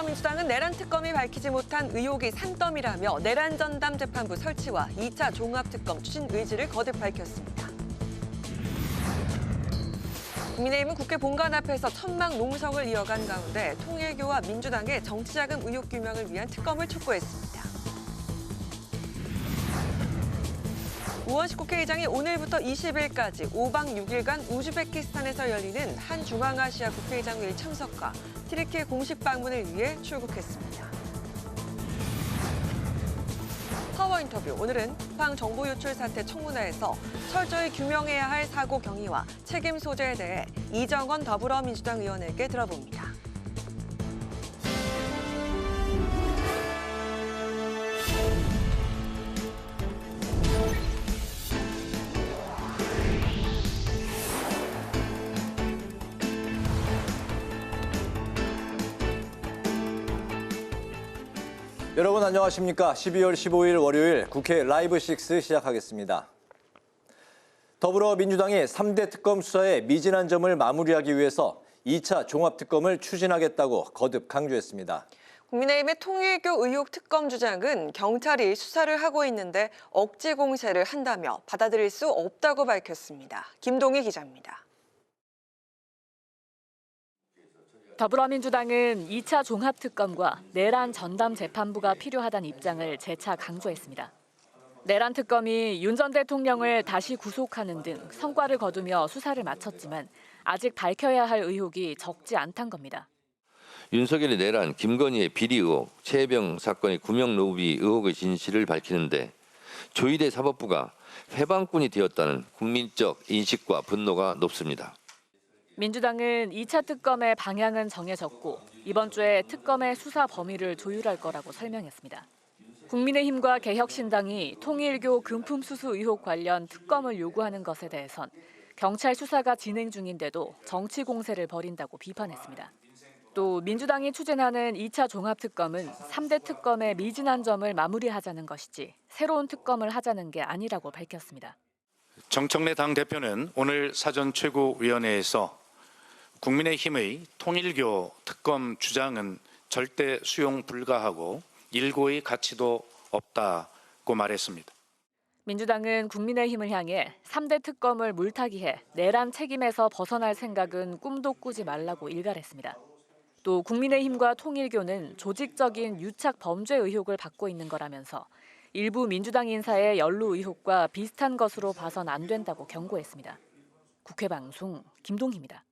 더불어민주당은 내란 특검이 밝히지 못한 의혹이 산더미라며 내란 전담 재판부 설치와 2차 종합특검 추진 의지를 거듭 밝혔습니다. 국민의힘은 국회 본관 앞에서 천막 농성을 이어간 가운데 통일교와 민주당의 정치자금 의혹 규명을 위한 특검을 촉구했습니다. 우원식 국회의장이 오늘부터 20일까지 5박 6일간 우즈베키스탄에서 열리는 한중앙아시아 국회의장회의 참석과 튀르키예 공식 방문을 위해 출국했습니다. 파워 인터뷰, 오늘은 쿠팡 정보 유출 사태 청문회에서 철저히 규명해야 할 사고 경위와 책임 소재에 대해 이정원 더불어민주당 의원에게 들어봅니다. 여러분 안녕하십니까? 12월 15일 월요일 국회 라이브 6 시작하겠습니다. 더불어민주당이 3대 특검 수사의 미진한 점을 마무리하기 위해서 2차 종합특검을 추진하겠다고 거듭 강조했습니다. 국민의힘의 통일교 의혹 특검 주장은 경찰이 수사를 하고 있는데 억지 공세를 한다며 받아들일 수 없다고 밝혔습니다. 김동희 기자입니다. 더불어민주당은 2차 종합특검과 내란 전담 재판부가 필요하다는 입장을 재차 강조했습니다. 내란 특검이 윤 전 대통령을 다시 구속하는 등 성과를 거두며 수사를 마쳤지만 아직 밝혀야 할 의혹이 적지 않다는 겁니다. 윤석열의 내란, 김건희의 비리 의혹, 최혜병 사건의 구명 로비 의혹의 진실을 밝히는데 조희대 사법부가 해방꾼이 되었다는 국민적 인식과 분노가 높습니다. 민주당은 2차 특검의 방향은 정해졌고 이번 주에 특검의 수사 범위를 조율할 거라고 설명했습니다. 국민의힘과 개혁신당이 통일교 금품 수수 의혹 관련 특검을 요구하는 것에 대해선 경찰 수사가 진행 중인데도 정치 공세를 벌인다고 비판했습니다. 또 민주당이 추진하는 2차 종합특검은 3대 특검의 미진한 점을 마무리하자는 것이지 새로운 특검을 하자는 게 아니라고 밝혔습니다. 정청래 당대표는 오늘 사전 최고위원회에서 국민의힘의 통일교 특검 주장은 절대 수용 불가하고 일고의 가치도 없다고 말했습니다. 민주당은 국민의힘을 향해 3대 특검을 물타기해 내란 책임에서 벗어날 생각은 꿈도 꾸지 말라고 일갈했습니다. 또 국민의힘과 통일교는 조직적인 유착 범죄 의혹을 받고 있는 거라면서 일부 민주당 인사의 연루 의혹과 비슷한 것으로 봐선 안 된다고 경고했습니다. 국회방송 김동희입니다.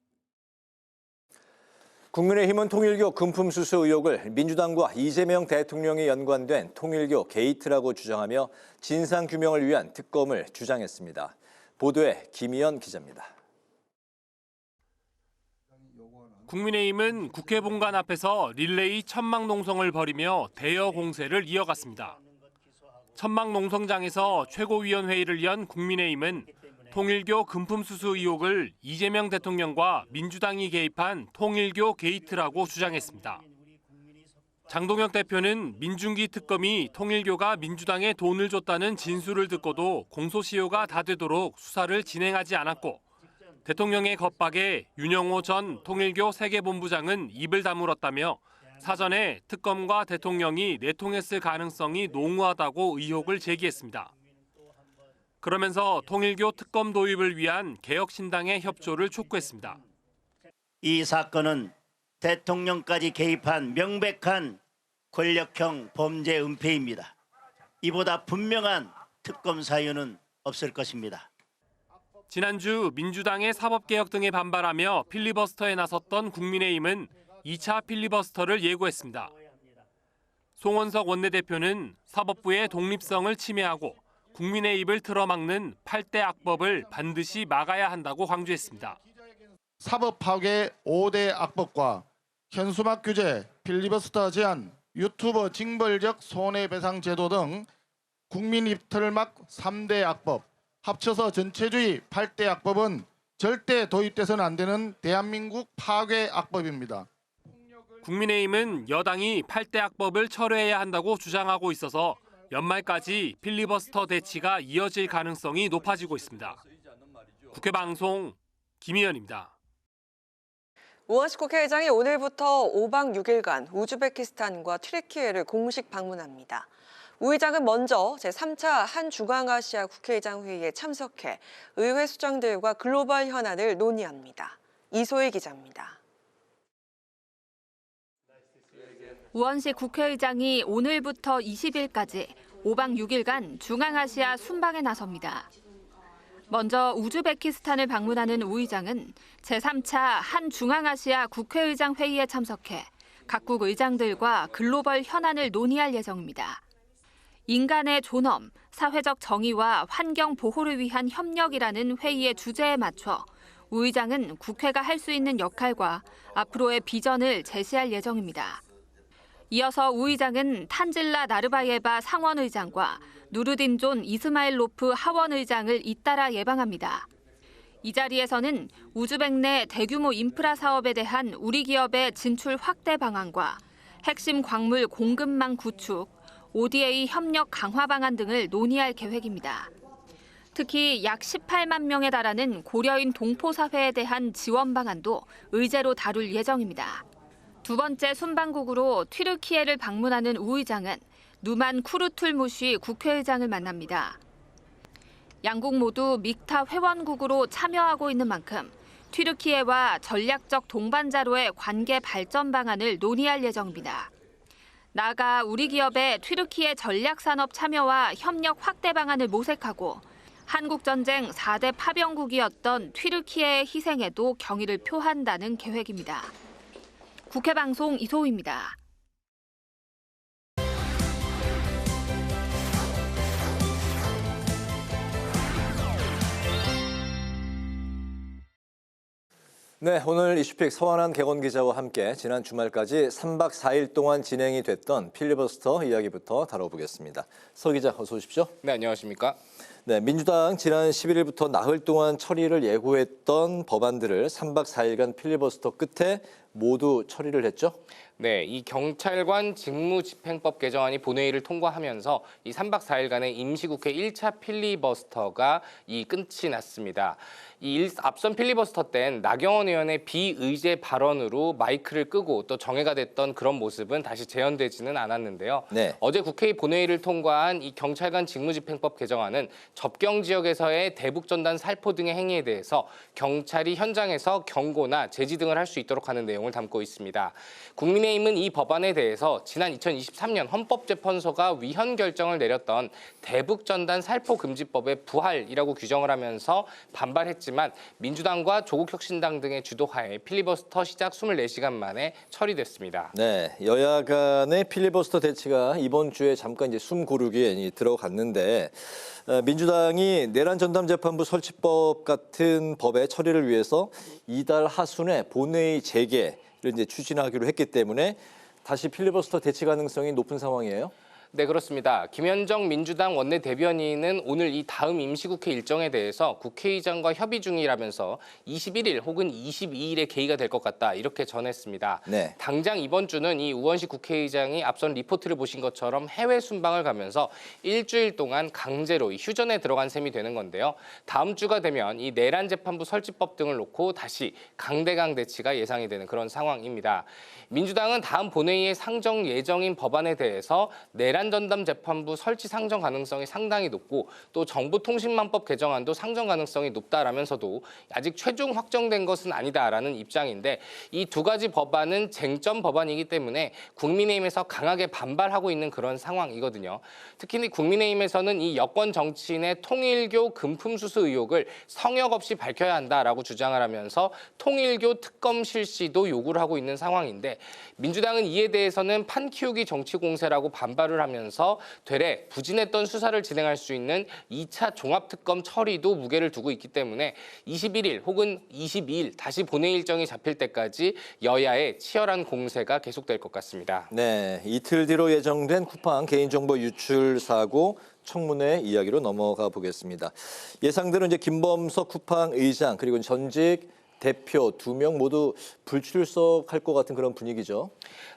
국민의힘은 통일교 금품 수수 의혹을 민주당과 이재명 대통령이 연관된 통일교 게이트라고 주장하며 진상규명을 위한 특검을 주장했습니다. 보도에 김희연 기자입니다. 국민의힘은 국회 본관 앞에서 릴레이 천막 농성을 벌이며 대여 공세를 이어갔습니다. 천막 농성장에서 최고위원회의를 연 국민의힘은 통일교 금품 수수 의혹을 이재명 대통령과 민주당이 개입한 통일교 게이트라고 주장했습니다. 장동혁 대표는 민중기 특검이 통일교가 민주당에 돈을 줬다는 진술을 듣고도 공소시효가 다 되도록 수사를 진행하지 않았고 대통령의 겁박에 윤영호 전 통일교 세계본부장은 입을 다물었다며 사전에 특검과 대통령이 내통했을 가능성이 농후하다고 의혹을 제기했습니다. 그러면서 통일교 특검 도입을 위한 개혁신당의 협조를 촉구했습니다. 이 사건은 대통령까지 개입한 명백한 권력형 범죄 은폐입니다. 이보다 분명한 특검 사유는 없을 것입니다. 지난주 민주당의 사법개혁 등에 반발하며 필리버스터에 나섰던 국민의힘은 2차 필리버스터를 예고했습니다. 송원석 원내대표는 사법부의 독립성을 침해하고 국민의 입을 틀어막는 8대 악법을 반드시 막아야 한다고 강조했습니다. 사법 파괴 5대 악법과 현수막 규제, 필리버스터 제한, 유튜버 징벌적 손해배상 제도 등 국민 입틀막 3대 악법, 합쳐서 전체주의 8대 악법은 절대 도입돼서는 안 되는 대한민국 파괴 악법입니다. 국민의힘은 여당이 8대 악법을 철회해야 한다고 주장하고 있어서 연말까지 필리버스터 대치가 이어질 가능성이 높아지고 있습니다. 국회 방송 김희연입니다. 우원식 국회의장이 오늘부터 5박 6일간 우즈베키스탄과 튀르키예를 공식 방문합니다. 우 의장은 먼저 제3차 한중앙아시아 국회의장 회의에 참석해 의회 수장들과 글로벌 현안을 논의합니다. 이소희 기자입니다. 우원식 국회의장이 오늘부터 20일까지 5박 6일간 중앙아시아 순방에 나섭니다. 먼저 우즈베키스탄을 방문하는 우 의장은 제3차 한중앙아시아 국회의장 회의에 참석해 각국 의장들과 글로벌 현안을 논의할 예정입니다. 인간의 존엄, 사회적 정의와 환경 보호를 위한 협력이라는 회의의 주제에 맞춰 우 의장은 국회가 할 수 있는 역할과 앞으로의 비전을 제시할 예정입니다. 이어서 우 의장은 탄질라 나르바예바 상원의장과 누르딘존 이스마일로프 하원의장을 잇따라 예방합니다. 이 자리에서는 우즈벡 내 대규모 인프라 사업에 대한 우리 기업의 진출 확대 방안과 핵심 광물 공급망 구축, ODA 협력 강화 방안 등을 논의할 계획입니다. 특히 약 18만 명에 달하는 고려인 동포 사회에 대한 지원 방안도 의제로 다룰 예정입니다. 두 번째 순방국으로 튀르키예를 방문하는 우 의장은 누만 쿠르툴무시 국회의장을 만납니다. 양국 모두 믹타 회원국으로 참여하고 있는 만큼 튀르키예와 전략적 동반자로의 관계 발전 방안을 논의할 예정입니다. 나아가 우리 기업의 튀르키예 전략산업 참여와 협력 확대 방안을 모색하고 한국전쟁 4대 파병국이었던 튀르키예의 희생에도 경의를 표한다는 계획입니다. 국회방송 이소희입니다. 네, 오늘 이슈픽 서완환 개건 기자와 함께 지난 주말까지 3박 4일 동안 진행이 됐던 필리버스터 이야기부터 다뤄보겠습니다. 서 기자 어서 오십시오. 네, 안녕하십니까? 네, 민주당 지난 11일부터 나흘 동안 처리를 예고했던 법안들을 3박 4일간 필리버스터 끝에 모두 처리를 했죠? 네, 이 경찰관 직무집행법 개정안이 본회의를 통과하면서 이 3박 4일간의 임시국회 1차 필리버스터가 끝이 났습니다. 앞선 필리버스터 땐 나경원 의원의 비의제 발언으로 마이크를 끄고 또 정회가 됐던 그런 모습은 다시 재현되지는 않았는데요. 네. 어제 국회의 본회의를 통과한 이 경찰관 직무집행법 개정안은 접경 지역에서의 대북전단 살포 등의 행위에 대해서 경찰이 현장에서 경고나 제지 등을 할 수 있도록 하는 내용을 담고 있습니다. 국민의힘은 이 법안에 대해서 지난 2023년 헌법재판소가 위헌 결정을 내렸던 대북전단 살포 금지법의 부활이라고 규정을 하면서 반발했지만 민주당과 조국혁신당 등의 주도하에 필리버스터 시작 24시간 만에 처리됐습니다. 네, 여야 간의 필리버스터 대치가 이번 주에 잠깐 이제 숨 고르기에 들어갔는데 민주당이 내란 전담 재판부 설치법 같은 법의 처리를 위해서 이달 하순에 본회의 재개를 이제 추진하기로 했기 때문에 다시 필리버스터 대치 가능성이 높은 상황이에요? 네, 그렇습니다. 김현정 민주당 원내대변인은 오늘 이 다음 임시국회 일정에 대해서 국회의장과 협의 중이라면서 21일 혹은 22일에 개의가 될 것 같다 이렇게 전했습니다. 네. 당장 이번 주는 이 우원식 국회의장이 앞선 리포트를 보신 것처럼 해외 순방을 가면서 일주일 동안 강제로 휴전에 들어간 셈이 되는 건데요. 다음 주가 되면 이 내란 재판부 설치법 등을 놓고 다시 강대강 대치가 예상이 되는 그런 상황입니다. 민주당은 다음 본회의에 상정 예정인 법안에 대해서 내란 전담 재판부 설치 상정 가능성이 상당히 높고 또 정보통신망법 개정안도 상정 가능성이 높다라면서도 아직 최종 확정된 것은 아니다라는 입장인데 이 두 가지 법안은 쟁점 법안이기 때문에 국민의힘에서 강하게 반발하고 있는 그런 상황이거든요. 특히 국민의힘에서는 이 여권 정치인의 통일교 금품수수 의혹을 성역 없이 밝혀야 한다라고 주장을 하면서 통일교 특검 실시도 요구를 하고 있는 상황인데 민주당은 이에 대해서는 판 키우기 정치 공세라고 반발을 하면서 되레 부진했던 수사를 진행할 수 있는 2차 종합특검 처리도 무게를 두고 있기 때문에 21일 혹은 22일 다시 본회의 일정이 잡힐 때까지 여야의 치열한 공세가 계속될 것 같습니다. 네, 이틀 뒤로 예정된 쿠팡 개인정보 유출 사고 청문회 이야기로 넘어가 보겠습니다. 예상대로 이제 김범석 쿠팡 의장 그리고 전직 대표 2명 모두 불출석할 것 같은 그런 분위기죠.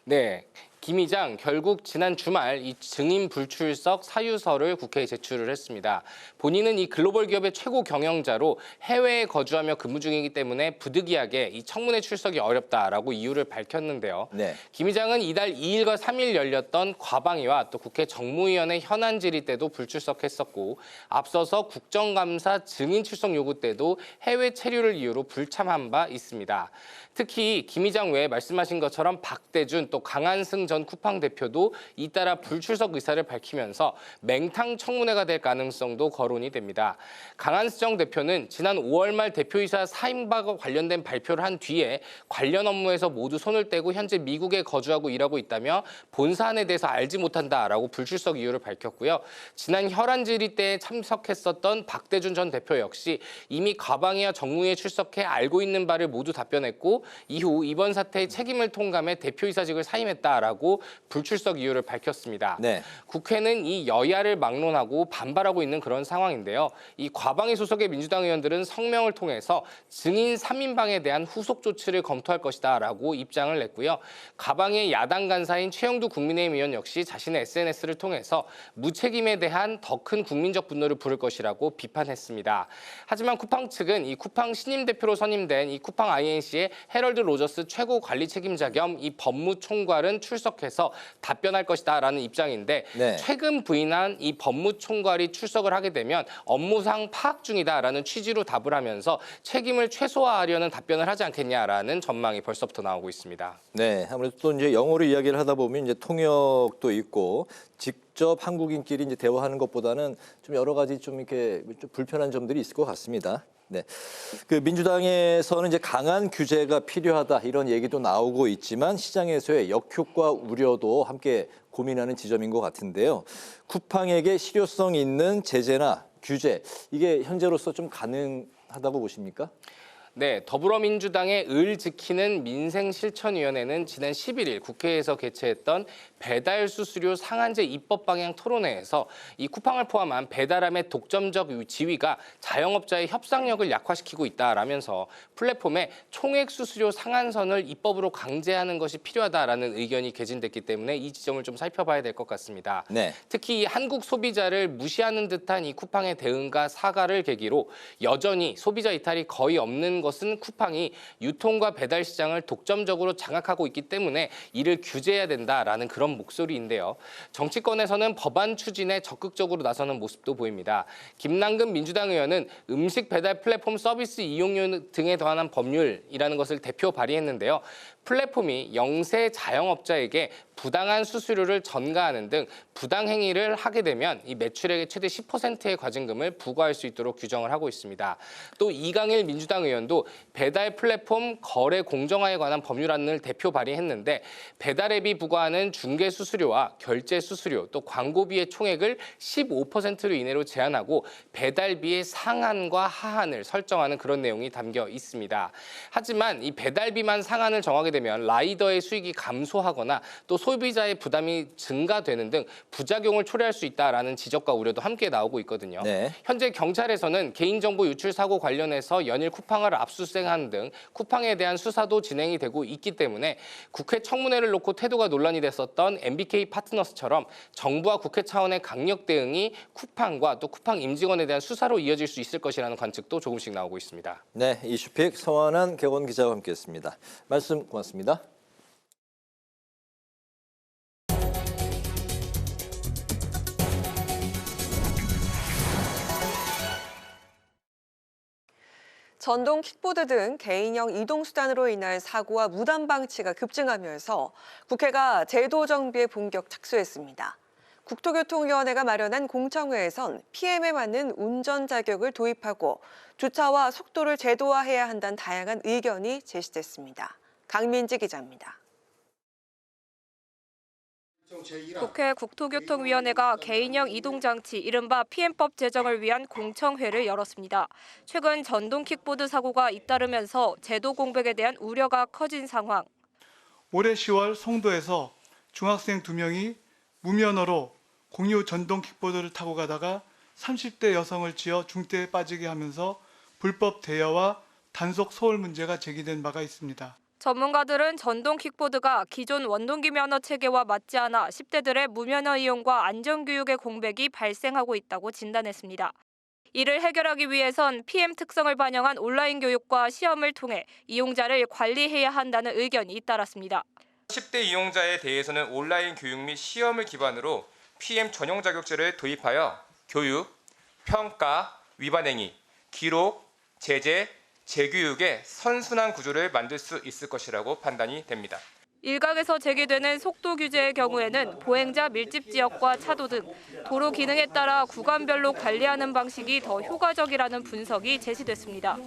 네, 김 의장 결국 지난 주말 이 증인 불출석 사유서를 국회에 제출을 했습니다. 본인은 이 글로벌 기업의 최고 경영자로 해외에 거주하며 근무 중이기 때문에 부득이하게 이 청문회 출석이 어렵다라고 이유를 밝혔는데요. 네. 김 의장은 이달 2일과 3일 열렸던 과방위와 또 국회 정무위원회 현안 질의 때도 불출석했었고 앞서서 국정감사 증인 출석 요구 때도 해외 체류를 이유로 불참한 바 있습니다. 특히 김 의장 외에 말씀하신 것처럼 박대준 또 강한승 전 쿠팡 대표도 잇따라 불출석 의사를 밝히면서 맹탕 청문회가 될 가능성도 거론이 됩니다. 강한승 대표는 지난 5월 말 대표이사 사임과 관련된 발표를 한 뒤에 관련 업무에서 모두 손을 떼고 현재 미국에 거주하고 일하고 있다며 본 사안에 대해서 알지 못한다라고 불출석 이유를 밝혔고요. 지난 혈안 질의 때 참석했었던 박대준 전 대표 역시 이미 과방위와 정무위에 출석해 알고 있는 바를 모두 답변했고 이후 이번 사태의 책임을 통감해 대표이사직을 사임했다라고 불출석 이유를 밝혔습니다. 네. 국회는 이 여야를 막론하고 반발하고 있는 그런 상황인데요. 이 과방위 소속의 민주당 의원들은 성명을 통해서 증인 3인방에 대한 후속 조치를 검토할 것이다라고 입장을 냈고요. 과방위의 야당 간사인 최영두 국민의힘 의원 역시 자신의 SNS를 통해서 무책임에 대한 더 큰 국민적 분노를 부를 것이라고 비판했습니다. 하지만 쿠팡 측은 이 쿠팡 신임 대표로 선임된 이 쿠팡 INC의 헤럴드 로저스 최고 관리 책임자 겸 이 법무총괄은 출석해서 답변할 것이다라는 입장인데 네. 최근 부인한 이 법무총괄이 출석을 하게 되면 업무상 파악 중이다라는 취지로 답을 하면서 책임을 최소화하려는 답변을 하지 않겠냐라는 전망이 벌써부터 나오고 있습니다. 네, 아무래도 또 이제 영어로 이야기를 하다 보면 이제 통역도 있고 직접 한국인끼리 이제 대화하는 것보다는 좀 여러 가지 좀 이렇게 좀 불편한 점들이 있을 것 같습니다. 네, 그 민주당에서는 이제 강한 규제가 필요하다 이런 얘기도 나오고 있지만 시장에서의 역효과 우려도 함께 고민하는 지점인 것 같은데요. 쿠팡에게 실효성 있는 제재나 규제 이게 현재로서 좀 가능하다고 보십니까? 네, 더불어민주당의 을 지키는 민생실천위원회는 지난 11일 국회에서 개최했던 배달 수수료 상한제 입법 방향 토론회에서 이 쿠팡을 포함한 배달함의 독점적 지위가 자영업자의 협상력을 약화시키고 있다라면서 플랫폼에 총액 수수료 상한선을 입법으로 강제하는 것이 필요하다라는 의견이 개진됐기 때문에 이 지점을 좀 살펴봐야 될 것 같습니다. 네. 특히 한국 소비자를 무시하는 듯한 이 쿠팡의 대응과 사과를 계기로 여전히 소비자 이탈이 거의 없는 것은 쿠팡이 유통과 배달 시장을 독점적으로 장악하고 있기 때문에 이를 규제해야 된다라는 그런 목소리인데요. 정치권에서는 법안 추진에 적극적으로 나서는 모습도 보입니다. 김남근 민주당 의원은 음식 배달 플랫폼 서비스 이용료 등에 관한 법률이라는 것을 대표 발의했는데요. 플랫폼이 영세 자영업자에게 부당한 수수료를 전가하는 등 부당 행위를 하게 되면 이 매출액의 최대 10%의 과징금을 부과할 수 있도록 규정을 하고 있습니다. 또 이강일 민주당 의원도 배달 플랫폼 거래 공정화에 관한 법률안을 대표 발의했는데 배달 앱이 부과하는 중개 수수료와 결제 수수료 또 광고비의 총액을 15% 이내로 제한하고 배달비의 상한과 하한을 설정하는 그런 내용이 담겨 있습니다. 하지만 이 배달비만 상한을 정하게 되면 라이더의 수익이 감소하거나 또 소비자의 부담이 증가되는 등 부작용을 초래할 수 있다라는 지적과 우려도 함께 나오고 있거든요. 네. 현재 경찰에서는 개인정보 유출 사고 관련해서 연일 쿠팡을 압수수색하는 등 쿠팡에 대한 수사도 진행이 되고 있기 때문에 국회 청문회를 놓고 태도가 논란이 됐었던 MBK 파트너스처럼 정부와 국회 차원의 강력 대응이 쿠팡과 또 쿠팡 임직원에 대한 수사로 이어질 수 있을 것이라는 관측도 조금씩 나오고 있습니다. 네, 이슈픽 서완한 객원 기자와 함께했습니다. 말씀 고맙습니다. 전동 킥보드 등 개인형 이동수단으로 인한 사고와 무단 방치가 급증하면서 국회가 제도 정비에 본격 착수했습니다. 국토교통위원회가 마련한 공청회에선 PM에 맞는 운전 자격을 도입하고 주차와 속도를 제도화해야 한다는 다양한 의견이 제시됐습니다. 강민지 기자입니다. 국회 국토교통위원회가 개인형 이동장치 이른바 PM법 제정을 위한 공청회를 열었습니다. 최근 전동 킥보드 사고가 잇따르면서 제도 공백에 대한 우려가 커진 상황. 올해 10월 송도에서 중학생 2명이 무면허로 공유 전동 킥보드를 타고 가다가 30대 여성을 쥐어 중대에 빠지게 하면서 불법 대여와 단속 소홀 문제가 제기된 바가 있습니다. 전문가들은 전동 킥보드가 기존 원동기 면허 체계와 맞지 않아 10대들의 무면허 이용과 안전교육의 공백이 발생하고 있다고 진단했습니다. 이를 해결하기 위해선 PM 특성을 반영한 온라인 교육과 시험을 통해 이용자를 관리해야 한다는 의견이 잇따랐습니다. 10대 이용자에 대해서는 온라인 교육 및 시험을 기반으로 PM 전용 자격제를 도입하여 교육, 평가, 위반 행위, 기록, 제재, 재교육의 선순환 구조를 만들 수 있을 것이라고 판단이 됩니다. 일각에서 제기되는 속도 규제의 경우에는 보행자 밀집 지역과 차도 등 도로 기능에 따라 구간별로 관리하는 방식이 더 효과적이라는 분석이 제시됐습니다.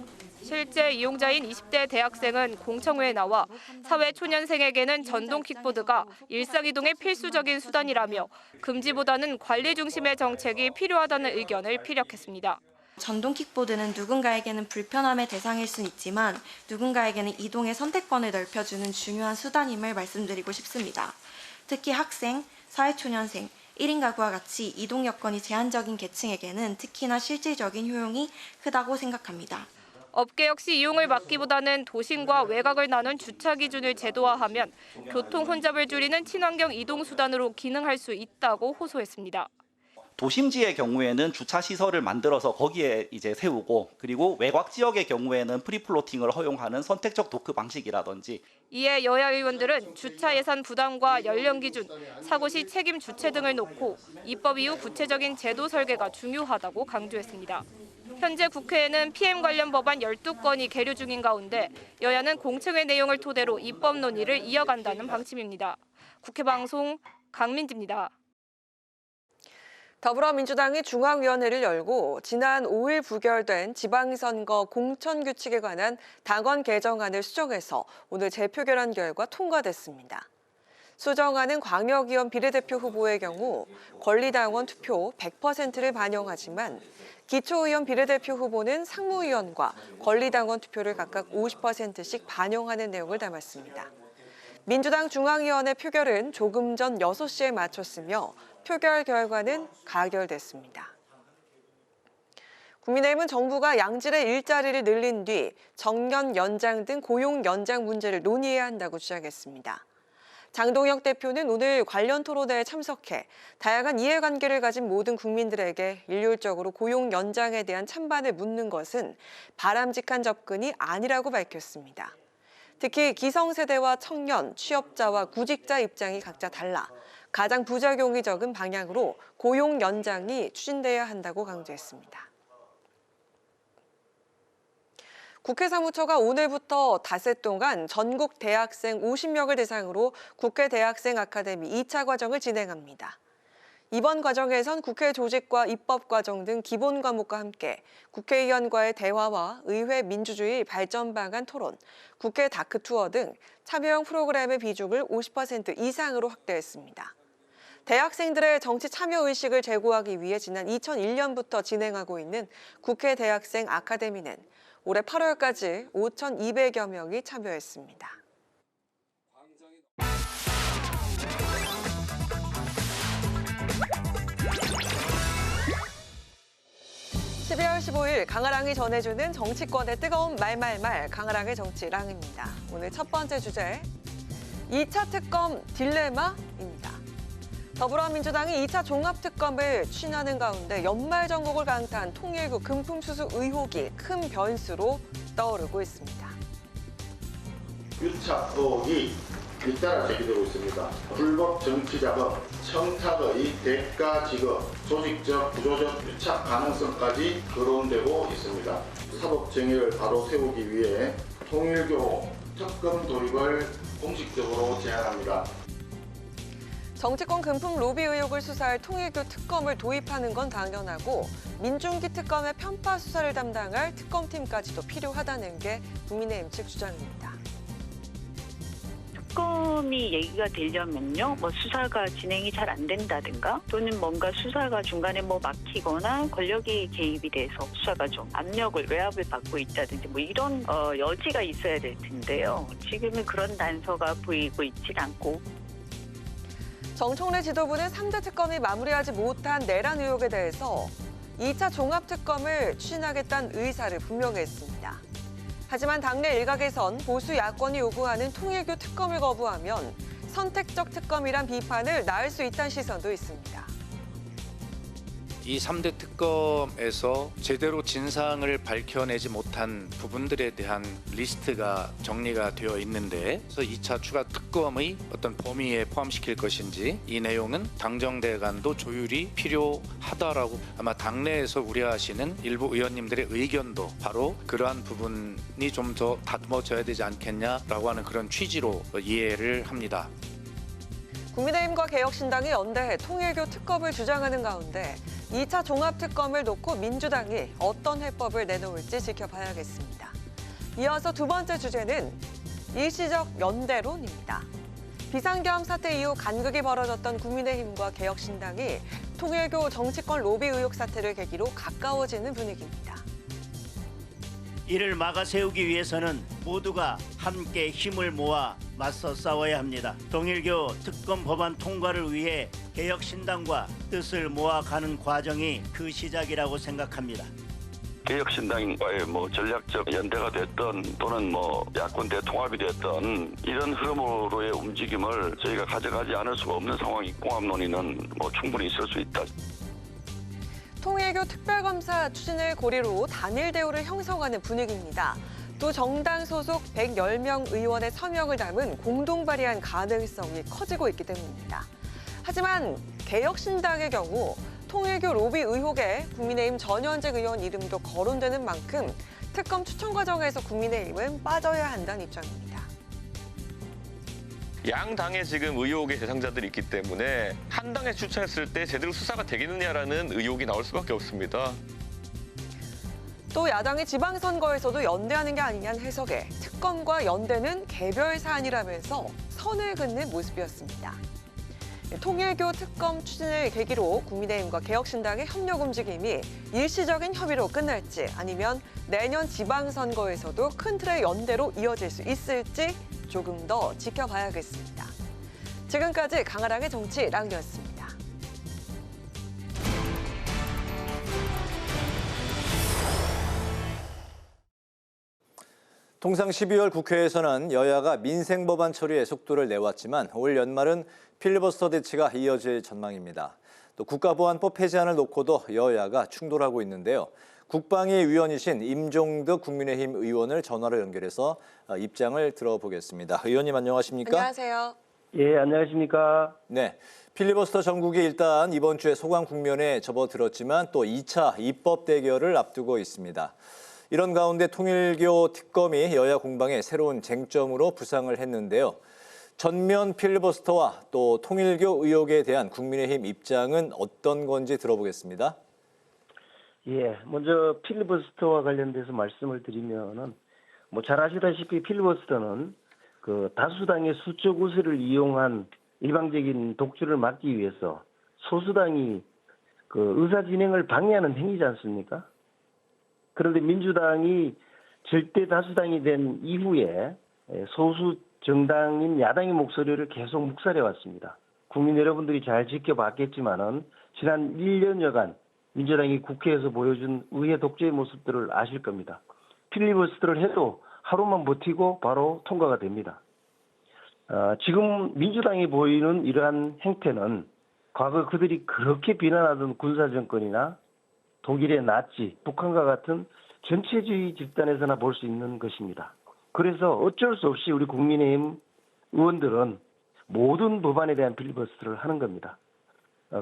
실제 이용자인 20대 대학생은 공청회에 나와 사회초년생에게는 전동 킥보드가 일상이동의 필수적인 수단이라며 금지보다는 관리 중심의 정책이 필요하다는 의견을 피력했습니다. 전동 킥보드는 누군가에게는 불편함의 대상일 수는 있지만 누군가에게는 이동의 선택권을 넓혀주는 중요한 수단임을 말씀드리고 싶습니다. 특히 학생, 사회초년생, 1인 가구와 같이 이동 여건이 제한적인 계층에게는 특히나 실질적인 효용이 크다고 생각합니다. 업계 역시 이용을 막기보다는 도심과 외곽을 나눈 주차 기준을 제도화하면 교통 혼잡을 줄이는 친환경 이동 수단으로 기능할 수 있다고 호소했습니다. 도심지의 경우에는 주차 시설을 만들어서 거기에 이제 세우고, 그리고 외곽 지역의 경우에는 프리플로팅을 허용하는 선택적 도크 방식이라든지. 이에 여야 의원들은 주차 예산 부담과 연령 기준, 사고 시 책임 주체 등을 놓고 입법 이후 구체적인 제도 설계가 중요하다고 강조했습니다. 현재 국회에는 PM 관련 법안 12건이 계류 중인 가운데 여야는 공청회 내용을 토대로 입법 논의를 이어간다는 방침입니다. 국회 방송 강민지입니다. 더불어민주당이 중앙위원회를 열고 지난 5일 부결된 지방선거 공천규칙에 관한 당원 개정안을 수정해서 오늘 재표결한 결과 통과됐습니다. 수정안은 광역위원 비례대표 후보의 경우 권리당원 투표 100%를 반영하지만 기초의원 비례대표 후보는 상무위원과 권리당원 투표를 각각 50%씩 반영하는 내용을 담았습니다. 민주당 중앙위원회 표결은 조금 전 6시에 마쳤으며 표결 결과는 가결됐습니다. 국민의힘은 정부가 양질의 일자리를 늘린 뒤 정년 연장 등 고용 연장 문제를 논의해야 한다고 주장했습니다. 장동혁 대표는 오늘 관련 토론회에 참석해 다양한 이해관계를 가진 모든 국민들에게 일률적으로 고용 연장에 대한 찬반을 묻는 것은 바람직한 접근이 아니라고 밝혔습니다. 특히 기성세대와 청년, 취업자와 구직자 입장이 각자 달라 가장 부작용이 적은 방향으로 고용 연장이 추진돼야 한다고 강조했습니다. 국회 사무처가 오늘부터 닷새 동안 전국 대학생 50명을 대상으로 국회 대학생 아카데미 2차 과정을 진행합니다. 이번 과정에선 국회 조직과 입법 과정 등 기본 과목과 함께 국회의원과의 대화와 의회 민주주의 발전 방안 토론, 국회 다크 투어 등 참여형 프로그램의 비중을 50% 이상으로 확대했습니다. 대학생들의 정치 참여 의식을 제고하기 위해 지난 2001년부터 진행하고 있는 국회 대학생 아카데미는 올해 8월까지 5,200여 명이 참여했습니다. 12월 15일 강아랑이 전해주는 정치권의 뜨거운 말말말 강아랑의 정치랑입니다. 오늘 첫 번째 주제, 2차 특검 딜레마입니다. 더불어민주당이 2차 종합특검을 추진하는 가운데 연말 전국을 강타한 통일교 금품수수 의혹이 큰 변수로 떠오르고 있습니다. 유착 의혹이 잇따라 제기되고 있습니다. 불법 정치자금, 청탁의 대가 지급, 조직적, 구조적 유착 가능성까지 거론되고 있습니다. 사법 정의를 바로 세우기 위해 통일교 특검 도입을 공식적으로 제안합니다. 정치권 금품 로비 의혹을 수사할 통일교 특검을 도입하는 건 당연하고 민중기 특검의 편파 수사를 담당할 특검팀까지도 필요하다는 게 국민의힘 측 주장입니다. 특검이 얘기가 되려면요, 수사가 진행이 잘 안 된다든가 또는 뭔가 수사가 중간에 막히거나 권력이 개입이 돼서 수사가 좀 압력을 외압을 받고 있다든지 이런 여지가 있어야 될 텐데요. 지금은 그런 단서가 보이고 있질 않고. 정청래 지도부는 3대 특검이 마무리하지 못한 내란 의혹에 대해서 2차 종합특검을 추진하겠다는 의사를 분명히 했습니다. 하지만 당내 일각에선 보수 야권이 요구하는 통일교 특검을 거부하면 선택적 특검이란 비판을 낳을 수 있다는 시선도 있습니다. 이 3대 특검에서 제대로 진상을 밝혀내지 못한 부분들에 대한 리스트가 정리가 되어 있는데, 그래서 2차 추가 특검의 어떤 범위에 포함시킬 것인지, 이 내용은 당정대 간도 조율이 필요하다라고 아마 당내에서 우려하시는 일부 의원님들의 의견도 바로 그러한 부분이 좀 더 다듬어져야 되지 않겠냐라고 하는 그런 취지로 이해를 합니다. 국민의힘과 개혁신당이 연대해 통일교 특검을 주장하는 가운데 2차 종합특검을 놓고 민주당이 어떤 해법을 내놓을지 지켜봐야겠습니다. 이어서 두 번째 주제는 일시적 연대론입니다. 비상계엄 사태 이후 간극이 벌어졌던 국민의힘과 개혁신당이 통일교 정치권 로비 의혹 사태를 계기로 가까워지는 분위기입니다. 이를 막아 세우기 위해서는 모두가 함께 힘을 모아 맞서 싸워야 합니다. 통일교 특검 법안 통과를 위해 개혁신당과 뜻을 모아가는 과정이 그 시작이라고 생각합니다. 개혁신당과의 전략적 연대가 됐던 또는 야권 대통합이 됐던 이런 흐름으로의 움직임을 저희가 가져가지 않을 수가 없는 상황이 공합 논의는 충분히 있을 수 있다. 통일교 특별검사 추진을 고리로 단일 대우를 형성하는 분위기입니다. 또 정당 소속 110명 의원의 서명을 담은 공동 발의안 가능성이 커지고 있기 때문입니다. 하지만 개혁신당의 경우 통일교 로비 의혹에 국민의힘 전현직 의원 이름도 거론되는 만큼 특검 추천 과정에서 국민의힘은 빠져야 한다는 입장입니다. 양 당에 지금 의혹의 대상자들이 있기 때문에 한 당에 추천했을 때 제대로 수사가 되겠느냐라는 의혹이 나올 수밖에 없습니다. 또 야당이 지방선거에서도 연대하는 게 아니냐는 해석에 특검과 연대는 개별 사안이라면서 선을 긋는 모습이었습니다. 통일교 특검 추진을 계기로 국민의힘과 개혁신당의 협력 움직임이 일시적인 협의로 끝날지 아니면 내년 지방선거에서도 큰 틀의 연대로 이어질 수 있을지 조금 더 지켜봐야겠습니다. 지금까지 강아랑의 정치 랑이었습니다. 통상 12월 국회에서는 여야가 민생법안 처리에 속도를 내왔지만 올 연말은 필리버스터 대치가 이어질 전망입니다. 또 국가보안법 폐지안을 놓고도 여야가 충돌하고 있는데요. 국방위 위원이신 임종득 국민의힘 의원을 전화로 연결해서 입장을 들어보겠습니다. 의원님 안녕하십니까? 안녕하세요. 예, 안녕하십니까? 네, 필리버스터 전국이 일단 이번 주에 소강 국면에 접어들었지만 또 2차 입법 대결을 앞두고 있습니다. 이런 가운데 통일교 특검이 여야 공방의 새로운 쟁점으로 부상을 했는데요. 전면 필리버스터와 또 통일교 의혹에 대한 국민의힘 입장은 어떤 건지 들어보겠습니다. 예, 먼저 필리버스터와 관련돼서 말씀을 드리면은 잘 아시다시피 필리버스터는 그 다수당의 수적 우세를 이용한 일방적인 독주를 막기 위해서 소수당이 그 의사 진행을 방해하는 행위지 않습니까? 그런데 민주당이 절대 다수당이 된 이후에 소수 정당인 야당의 목소리를 계속 묵살해 왔습니다. 국민 여러분들이 잘 지켜봤겠지만은 지난 1년여간 민주당이 국회에서 보여준 의회 독재의 모습들을 아실 겁니다. 필리버스터를 해도 하루만 버티고 바로 통과가 됩니다. 지금 민주당이 보이는 이러한 행태는 과거 그들이 그렇게 비난하던 군사정권이나 독일의 나치, 북한과 같은 전체주의 집단에서나 볼 수 있는 것입니다. 그래서 어쩔 수 없이 우리 국민의힘 의원들은 모든 법안에 대한 필리버스터를 하는 겁니다.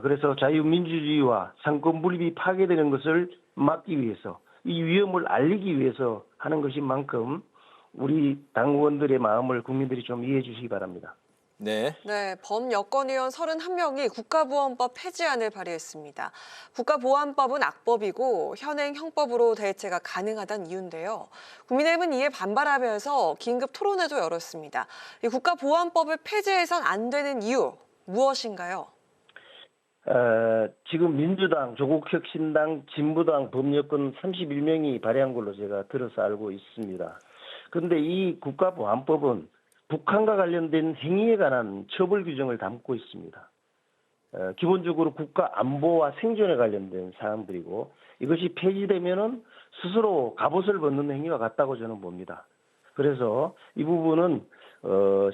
그래서 자유민주주의와 상권 분립이 파괴되는 것을 막기 위해서 이 위험을 알리기 위해서 하는 것인 만큼 우리 당 의원들의 마음을 국민들이 좀 이해해 주시기 바랍니다. 네. 네, 범여권 의원 31명이 국가보안법 폐지안을 발의했습니다. 국가보안법은 악법이고 현행 형법으로 대체가 가능하다는 이유인데요. 국민의힘은 이에 반발하면서 긴급 토론회도 열었습니다. 이 국가보안법을 폐지해선 안 되는 이유 무엇인가요? 지금 민주당, 조국혁신당, 진보당, 범여권 31명이 발의한 걸로 제가 들어서 알고 있습니다. 그런데 이 국가보안법은 북한과 관련된 행위에 관한 처벌 규정을 담고 있습니다. 기본적으로 국가 안보와 생존에 관련된 사항들이고 이것이 폐지되면은 스스로 갑옷을 벗는 행위와 같다고 저는 봅니다. 그래서 이 부분은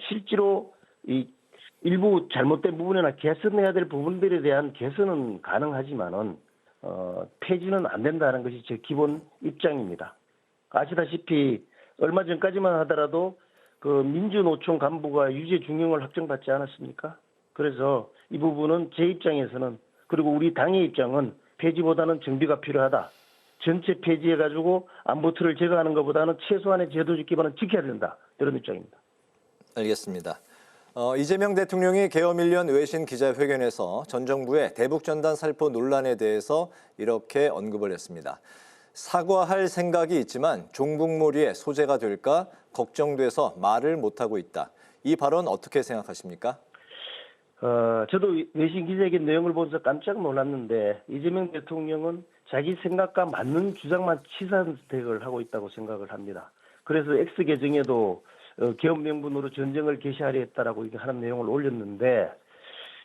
실제로 이 일부 잘못된 부분이나 개선해야 될 부분들에 대한 개선은 가능하지만은 폐지는 안 된다는 것이 제 기본 입장입니다. 아시다시피 얼마 전까지만 하더라도 그 민주노총 간부가 유죄 중형을 확정받지 않았습니까? 그래서 이 부분은 제 입장에서는, 그리고 우리 당의 입장은 폐지보다는 정비가 필요하다. 전체 폐지해가지고 안보틀을 제거하는 것보다는 최소한의 제도적 기반은 지켜야 된다. 이런 입장입니다. 알겠습니다. 이재명 대통령이 계엄 1년 외신 기자회견에서 전 정부의 대북전단 살포 논란에 대해서 이렇게 언급을 했습니다. 사과할 생각이 있지만 종북몰이의 소재가 될까 걱정돼서 말을 못하고 있다. 이 발언 어떻게 생각하십니까? 저도 외신 기자회견 내용을 보면서 깜짝 놀랐는데 이재명 대통령은 자기 생각과 맞는 주장만 치사선택을 하고 있다고 생각을 합니다. 그래서 X 계정에도 계엄 명분으로 전쟁을 개시하려 했다라고 하는 내용을 올렸는데,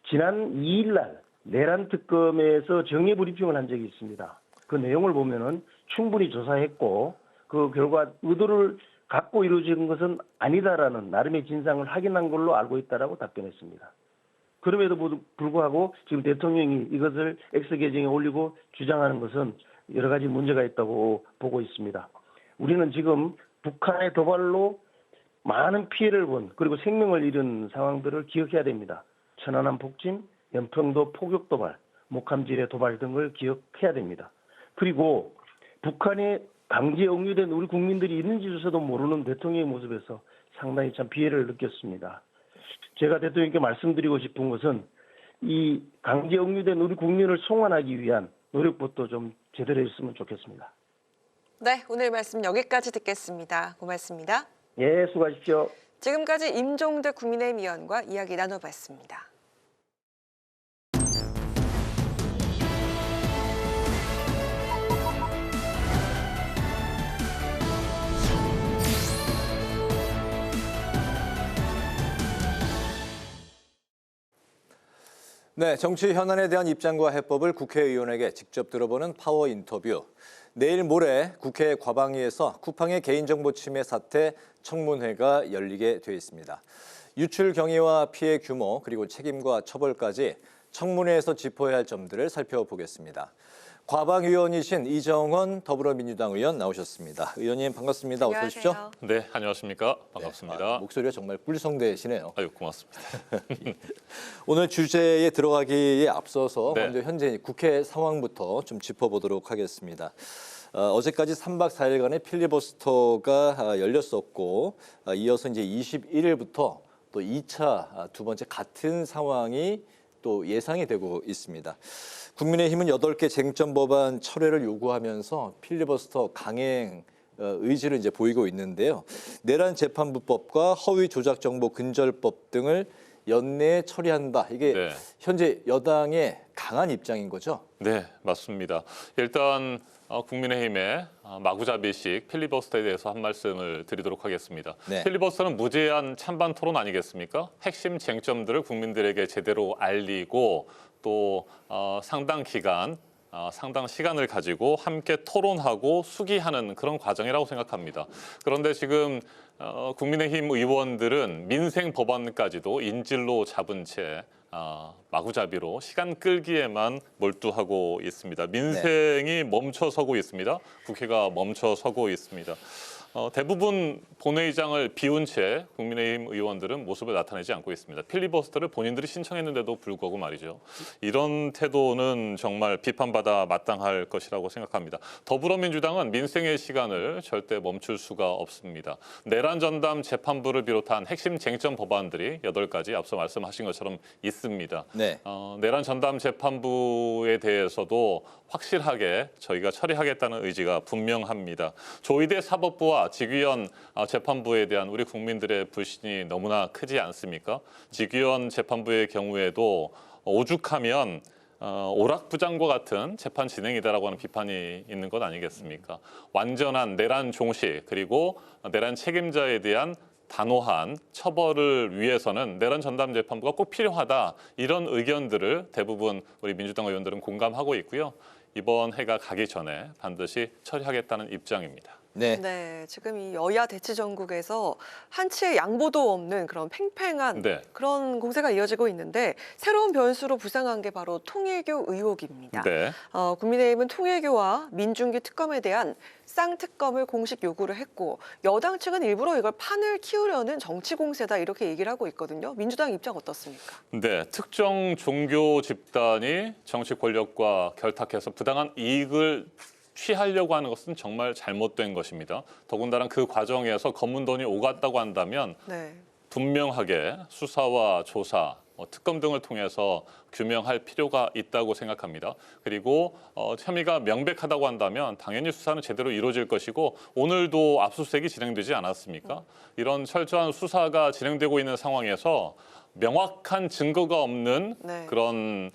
지난 2일 날 내란 특검에서 정례 브리핑을 한 적이 있습니다. 그 내용을 보면은 충분히 조사했고 그 결과 의도를 갖고 이루어진 것은 아니다라는 나름의 진상을 확인한 걸로 알고 있다라고 답변했습니다. 그럼에도 불구하고 지금 대통령이 이것을 X 계정에 올리고 주장하는 것은 여러 가지 문제가 있다고 보고 있습니다. 우리는 지금 북한의 도발로 많은 피해를 본, 그리고 생명을 잃은 상황들을 기억해야 됩니다. 천안함 폭진, 연평도 포격 도발, 목함질의 도발 등을 기억해야 됩니다. 그리고 북한에 강제 억류된 우리 국민들이 있는지조차도 모르는 대통령의 모습에서 상당히 참 비애를 느꼈습니다. 제가 대통령께 말씀드리고 싶은 것은 이 강제 억류된 우리 국민을 송환하기 위한 노력부터 좀 제대로 했으면 좋겠습니다. 네, 오늘 말씀 여기까지 듣겠습니다. 고맙습니다. 예, 수고하십시오. 지금까지 임종득 국민의힘 의원과 이야기 나눠봤습니다. 네, 정치 현안에 대한 입장과 해법을 국회의원에게 직접 들어보는 파워 인터뷰. 내일 모레 국회 과방위에서 쿠팡의 개인정보 침해 사태 청문회가 열리게 돼 있습니다. 유출 경위와 피해 규모, 그리고 책임과 처벌까지 청문회에서 짚어야 할 점들을 살펴보겠습니다. 과방위원이신 이정원 더불어민주당 의원 나오셨습니다. 의원님 반갑습니다. 어서 오십시오. 네, 안녕하십니까. 반갑습니다. 목소리가 정말 꿀성대시네요. 아유, 고맙습니다. 오늘 주제에 들어가기에 앞서서 네. 먼저 현재 국회 상황부터 좀 짚어보도록 하겠습니다. 어제까지 3박 4일간의 필리버스터가 열렸었고 이어서 이제 21일부터 또 2차 두 번째 같은 상황이 또 예상이 되고 있습니다. 국민의힘은 8개 쟁점 법안 철회를 요구하면서 필리버스터 강행 의지를 이제 보이고 있는데요. 내란 재판부법과 허위 조작 정보 근절법 등을 연내에 처리한다. 이게 네. 현재 여당의 강한 입장인 거죠? 네, 맞습니다. 일단 국민의힘의 마구잡이식 필리버스터에 대해서 한 말씀을 드리도록 하겠습니다. 네. 필리버스터는 무제한 찬반 토론 아니겠습니까? 핵심 쟁점들을 국민들에게 제대로 알리고 또 상당 기간, 상당 시간을 가지고 함께 토론하고 수기하는 그런 과정이라고 생각합니다. 그런데 지금 국민의힘 의원들은 민생 법안까지도 인질로 잡은 채 마구잡이로 시간 끌기에만 몰두하고 있습니다. 민생이 멈춰서고 있습니다. 국회가 멈춰서고 있습니다. 대부분 본회의장을 비운 채 국민의힘 의원들은 모습을 나타내지 않고 있습니다. 필리버스터를 본인들이 신청했는데도 불구하고 말이죠. 이런 태도는 정말 비판받아 마땅할 것이라고 생각합니다. 더불어민주당은 민생의 시간을 절대 멈출 수가 없습니다. 내란 전담 재판부를 비롯한 핵심 쟁점 법안들이 8가지 앞서 말씀하신 것처럼 있습니다. 네. 내란 전담 재판부에 대해서도 확실하게 저희가 처리하겠다는 의지가 분명합니다. 조희대 사법부와 직위원 재판부에 대한 우리 국민들의 불신이 너무나 크지 않습니까? 직위원 재판부의 경우에도 오죽하면 오락부장과 같은 재판 진행이다라고 하는 비판이 있는 것 아니겠습니까? 완전한 내란 종식 그리고 내란 책임자에 대한 단호한 처벌을 위해서는 내란 전담 재판부가 꼭 필요하다. 이런 의견들을 대부분 우리 민주당 의원들은 공감하고 있고요. 이번 해가 가기 전에 반드시 처리하겠다는 입장입니다. 네, 지금 이 여야 대치 전국에서 한치의 양보도 없는 그런 팽팽한 네. 그런 공세가 이어지고 있는데 새로운 변수로 부상한 게 바로 통일교 의혹입니다. 네. 국민의힘은 통일교와 민중기 특검에 대한 쌍특검을 공식 요구를 했고 여당 측은 일부러 이걸 판을 키우려는 정치 공세다 이렇게 얘기를 하고 있거든요. 민주당 입장 어떻습니까? 네, 특정 종교 집단이 정치 권력과 결탁해서 부당한 이익을 취하려고 하는 것은 정말 잘못된 것입니다. 더군다나 그 과정에서 검은 돈이 오갔다고 한다면 분명하게 수사와 조사, 특검 등을 통해서 규명할 필요가 있다고 생각합니다. 그리고 혐의가 명백하다고 한다면 당연히 수사는 제대로 이루어질 것이고 오늘도 압수수색이 진행되지 않았습니까? 이런 철저한 수사가 진행되고 있는 상황에서 명확한 증거가 없는 그런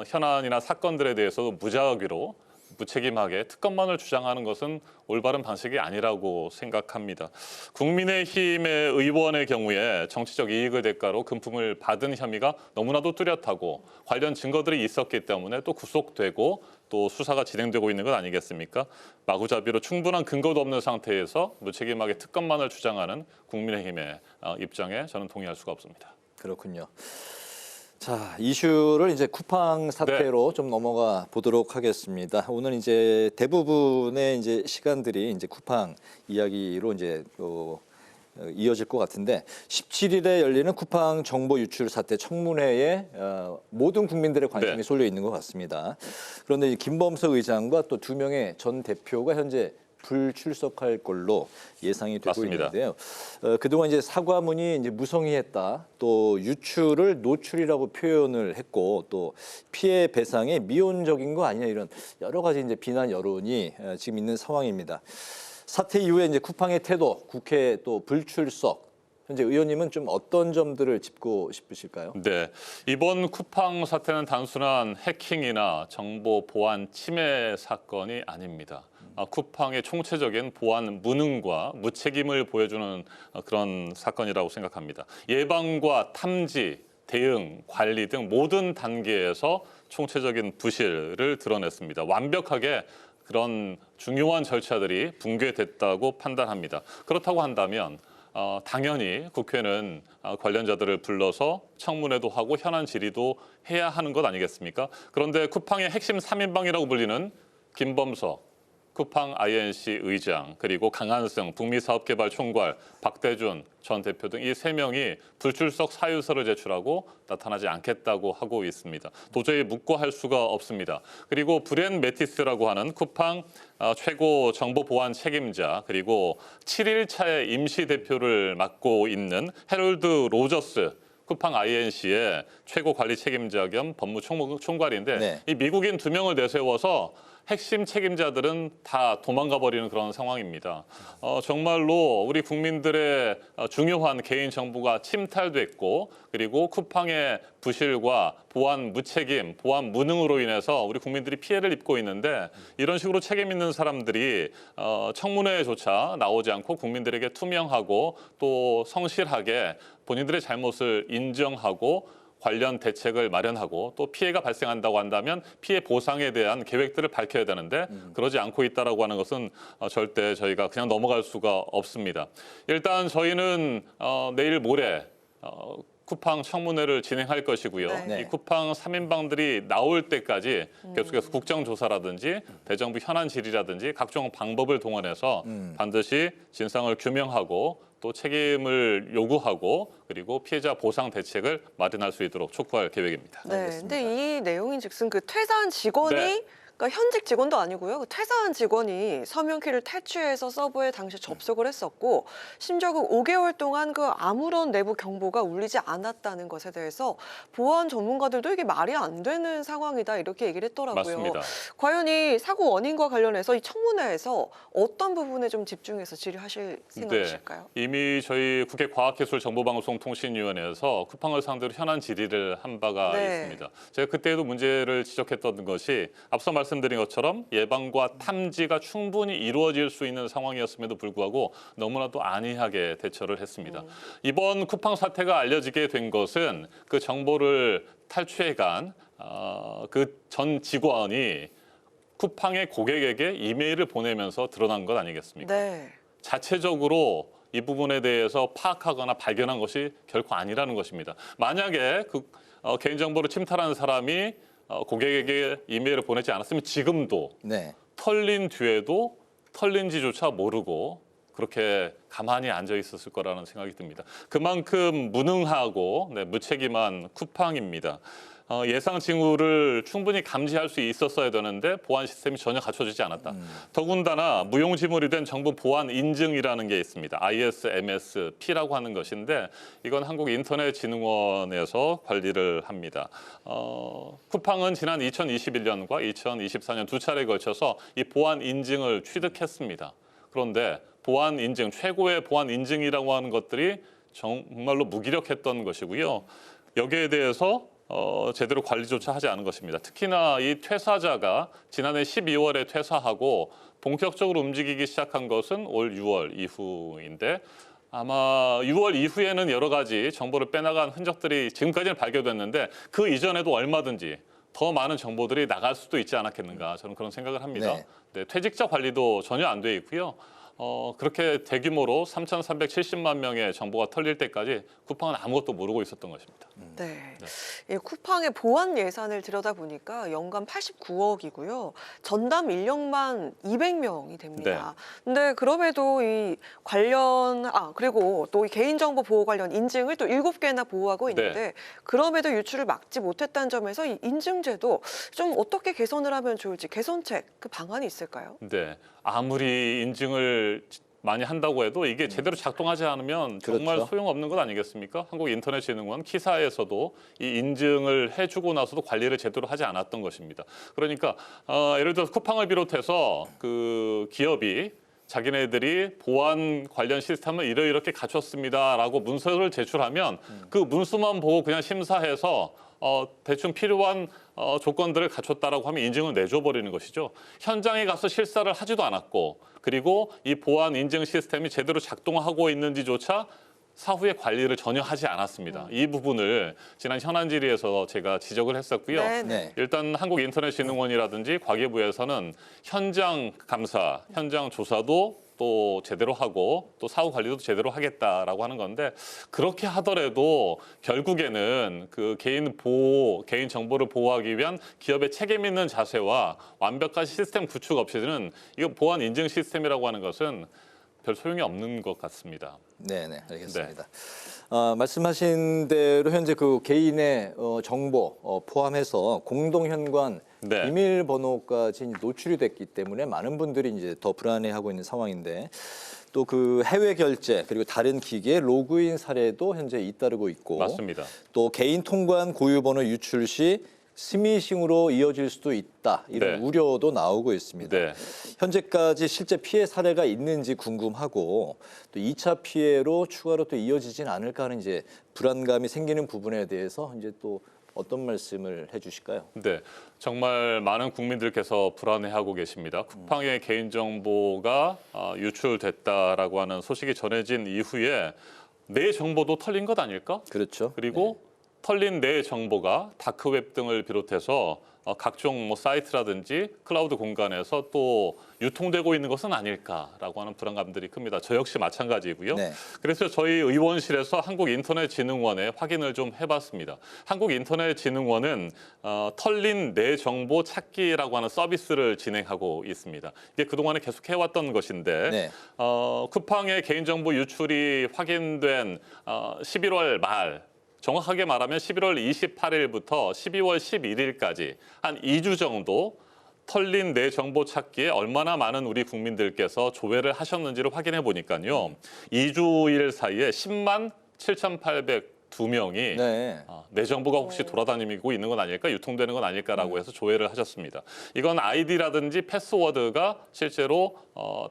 현안이나 사건들에 대해서도 무작위로 무책임하게 특검만을 주장하는 것은 올바른 방식이 아니라고 생각합니다. 국민의힘의 의원의 경우에 정치적 이익을 대가로 금품을 받은 혐의가 너무나도 뚜렷하고 관련 증거들이 있었기 때문에 또 구속되고 또 수사가 진행되고 있는 것 아니겠습니까? 마구잡이로 충분한 근거도 없는 상태에서 무책임하게 특검만을 주장하는 국민의힘의 입장에 저는 동의할 수가 없습니다. 그렇군요. 자, 이슈를 이제 쿠팡 사태로 좀 넘어가 보도록 하겠습니다. 오늘 이제 대부분의 이제 시간들이 이제 쿠팡 이야기로 이제 이어질 것 같은데 17일에 열리는 쿠팡 정보 유출 사태 청문회에 모든 국민들의 관심이 쏠려 있는 것 같습니다. 그런데 김범석 의장과 또 2명의 전 대표가 현재 불출석할 걸로 예상이 되고 맞습니다. 있는데요. 그동안 이제 사과문이 이제 무성의했다, 또 유출을 노출이라고 표현을 했고, 또 피해 배상에 미온적인 거 아니냐 이런 여러 가지 이제 비난 여론이 지금 있는 상황입니다. 사태 이후에 이제 쿠팡의 태도, 국회 또 불출석. 현재 의원님은 좀 어떤 점들을 짚고 싶으실까요? 네, 이번 쿠팡 사태는 단순한 해킹이나 정보 보안 침해 사건이 아닙니다. 쿠팡의 총체적인 보안 무능과 무책임을 보여주는 그런 사건이라고 생각합니다. 예방과 탐지, 대응, 관리 등 모든 단계에서 총체적인 부실을 드러냈습니다. 완벽하게 그런 중요한 절차들이 붕괴됐다고 판단합니다. 그렇다고 한다면 당연히 국회는 관련자들을 불러서 청문회도 하고 현안 질의도 해야 하는 것 아니겠습니까? 그런데 쿠팡의 핵심 3인방이라고 불리는 김범석 쿠팡 INC 의장, 그리고 강한승 북미사업개발총괄, 박대준 전 대표 등 이 3명이 불출석 사유서를 제출하고 나타나지 않겠다고 하고 있습니다. 도저히 묵고할 수가 없습니다. 그리고 브렌 매티스라고 하는 쿠팡 최고 정보보안 책임자, 그리고 7일차의 임시 대표를 맡고 있는 해롤드 로저스 쿠팡 INC의 최고 관리 책임자 겸 법무총괄인데 이 미국인 2명을 내세워서 핵심 책임자들은 다 도망가 버리는 그런 상황입니다. 정말로 우리 국민들의 중요한 개인 정보가 침탈됐고, 그리고 쿠팡의 부실과 보안 무책임, 보안 무능으로 인해서 우리 국민들이 피해를 입고 있는데 이런 식으로 책임 있는 사람들이 청문회조차 나오지 않고 국민들에게 투명하고 또 성실하게 본인들의 잘못을 인정하고 관련 대책을 마련하고 또 피해가 발생한다고 한다면 피해 보상에 대한 계획들을 밝혀야 되는데 그러지 않고 있다라고 하는 것은 절대 저희가 그냥 넘어갈 수가 없습니다. 일단 저희는 내일 모레 쿠팡 청문회를 진행할 것이고요. 이 쿠팡 3인방들이 나올 때까지 계속해서 국정조사라든지 대정부 현안 질의라든지 각종 방법을 동원해서 반드시 진상을 규명하고 또 책임을 요구하고 그리고 피해자 보상 대책을 마련할 수 있도록 촉구할 계획입니다. 네, 근데 이 내용인즉슨 그 퇴사한 직원이 그러니까 현직 직원도 아니고요. 그 퇴사한 직원이 서명키를 탈취해서 서버에 당시 접속을 했었고 심지어 그 5개월 동안 그 아무런 내부 경보가 울리지 않았다는 것에 대해서 보안 전문가들도 이게 말이 안 되는 상황이다 이렇게 얘기를 했더라고요. 맞습니다. 과연 이 사고 원인과 관련해서 이 청문회에서 어떤 부분에 좀 집중해서 질의하실 생각이실까요? 이미 저희 국회 과학기술정보방송통신위원회에서 쿠팡을 상대로 현안 질의를 한 바가 있습니다. 제가 그때도 문제를 지적했던 것이 앞서 말씀드린 것처럼 예방과 탐지가 충분히 이루어질 수 있는 상황이었음에도 불구하고 너무나도 안이하게 대처를 했습니다. 이번 쿠팡 사태가 알려지게 된 것은 그 정보를 탈취해간 그 전 직원이 쿠팡의 고객에게 이메일을 보내면서 드러난 것 아니겠습니까? 네. 자체적으로 이 부분에 대해서 파악하거나 발견한 것이 결코 아니라는 것입니다. 만약에 개인정보를 침탈하는 사람이 고객에게 이메일을 보내지 않았으면 지금도 네. 털린 뒤에도 털린지조차 모르고 그렇게 가만히 앉아 있었을 거라는 생각이 듭니다. 그만큼 무능하고 무책임한 쿠팡입니다. 예상 징후를 충분히 감지할 수 있었어야 되는데 보안 시스템이 전혀 갖춰지지 않았다. 더군다나 무용지물이 된 정부 보안 인증이라는 게 있습니다. ISMSP라고 하는 것인데 이건 한국인터넷진흥원에서 관리를 합니다. 쿠팡은 지난 2021년과 2024년 두 차례에 걸쳐서 이 보안 인증을 취득했습니다. 그런데 보안 인증, 최고의 보안 인증이라고 하는 것들이 정말로 무기력했던 것이고요. 여기에 대해서 제대로 관리조차 하지 않은 것입니다. 특히나 이 퇴사자가 지난해 12월에 퇴사하고 본격적으로 움직이기 시작한 것은 올 6월 이후인데 아마 6월 이후에는 여러 가지 정보를 빼나간 흔적들이 지금까지는 발견됐는데 그 이전에도 얼마든지 더 많은 정보들이 나갈 수도 있지 않았겠는가 저는 그런 생각을 합니다. 네, 퇴직자 관리도 전혀 안 돼 있고요. 그렇게 대규모로 3,370만 명의 정보가 털릴 때까지 쿠팡은 아무것도 모르고 있었던 것입니다. 네. 이 쿠팡의 보안 예산을 들여다보니까 연간 89억이고요. 전담 인력만 200명이 됩니다. 근데 그럼에도 이 그리고 또 이 개인정보 보호 관련 인증을 또 7개나 보호하고 있는데 그럼에도 유출을 막지 못했다는 점에서 이 인증제도 좀 어떻게 개선을 하면 좋을지 개선책, 그 방안이 있을까요? 네. 아무리 인증을 많이 한다고 해도 이게 제대로 작동하지 않으면 정말 소용없는 것 아니겠습니까? 한국인터넷진흥원 키사에서도 이 인증을 해주고 나서도 관리를 제대로 하지 않았던 것입니다. 그러니까 예를 들어서 쿠팡을 비롯해서 그 기업이 자기네들이 보안 관련 시스템을 이렇게 갖췄습니다라고 문서를 제출하면 그 문서만 보고 그냥 심사해서 대충 필요한 조건들을 갖췄다라고 하면 인증을 내줘버리는 것이죠. 현장에 가서 실사를 하지도 않았고 그리고 이 보안 인증 시스템이 제대로 작동하고 있는지조차 사후에 관리를 전혀 하지 않았습니다. 이 부분을 지난 현안 질의에서 제가 지적을 했었고요. 일단 한국인터넷진흥원이라든지 과기부에서는 현장 감사, 현장 조사도 또 제대로 하고 또 사후 관리도 제대로 하겠다라고 하는 건데 그렇게 하더라도 결국에는 그 개인 정보를 보호하기 위한 기업의 책임 있는 자세와 완벽한 시스템 구축 없이는 이거 보안 인증 시스템이라고 하는 것은 별 소용이 없는 것 같습니다. 네, 알겠습니다. 말씀하신 대로 현재 그 개인의 정보 포함해서 공동현관 비밀번호까지 노출이 됐기 때문에 많은 분들이 이제 더 불안해하고 있는 상황인데 또 그 해외 결제 그리고 다른 기기의 로그인 사례도 현재 잇따르고 있고 맞습니다. 또 개인 통관 고유번호 유출 시 스미싱으로 이어질 수도 있다 이런 우려도 나오고 있습니다. 현재까지 실제 피해 사례가 있는지 궁금하고 또 2차 피해로 추가로 또 이어지진 않을까 하는 이제 불안감이 생기는 부분에 대해서 이제 또 어떤 말씀을 해주실까요? 네, 정말 많은 국민들께서 불안해하고 계십니다. 쿠팡의 개인정보가 유출됐다라고 하는 소식이 전해진 이후에 내 정보도 털린 것 아닐까? 그렇죠. 그리고 털린 내 정보가 다크웹 등을 비롯해서 각종 사이트라든지 클라우드 공간에서 또 유통되고 있는 것은 아닐까라고 하는 불안감들이 큽니다. 저 역시 마찬가지고요. 그래서 저희 의원실에서 한국인터넷진흥원에 확인을 좀 해봤습니다. 한국인터넷진흥원은 털린 내 정보 찾기라고 하는 서비스를 진행하고 있습니다. 이게 그동안에 계속 해왔던 것인데 쿠팡의 개인정보 유출이 확인된 11월 말 정확하게 말하면 11월 28일부터 12월 11일까지 한 2주 정도 털린 내 정보 찾기에 얼마나 많은 우리 국민들께서 조회를 하셨는지를 확인해 보니까요. 2주일 사이에 10만 7,802명이 내 정보가 혹시 돌아다니고 있는 건 아닐까, 유통되는 건 아닐까라고 해서 조회를 하셨습니다. 이건 아이디라든지 패스워드가 실제로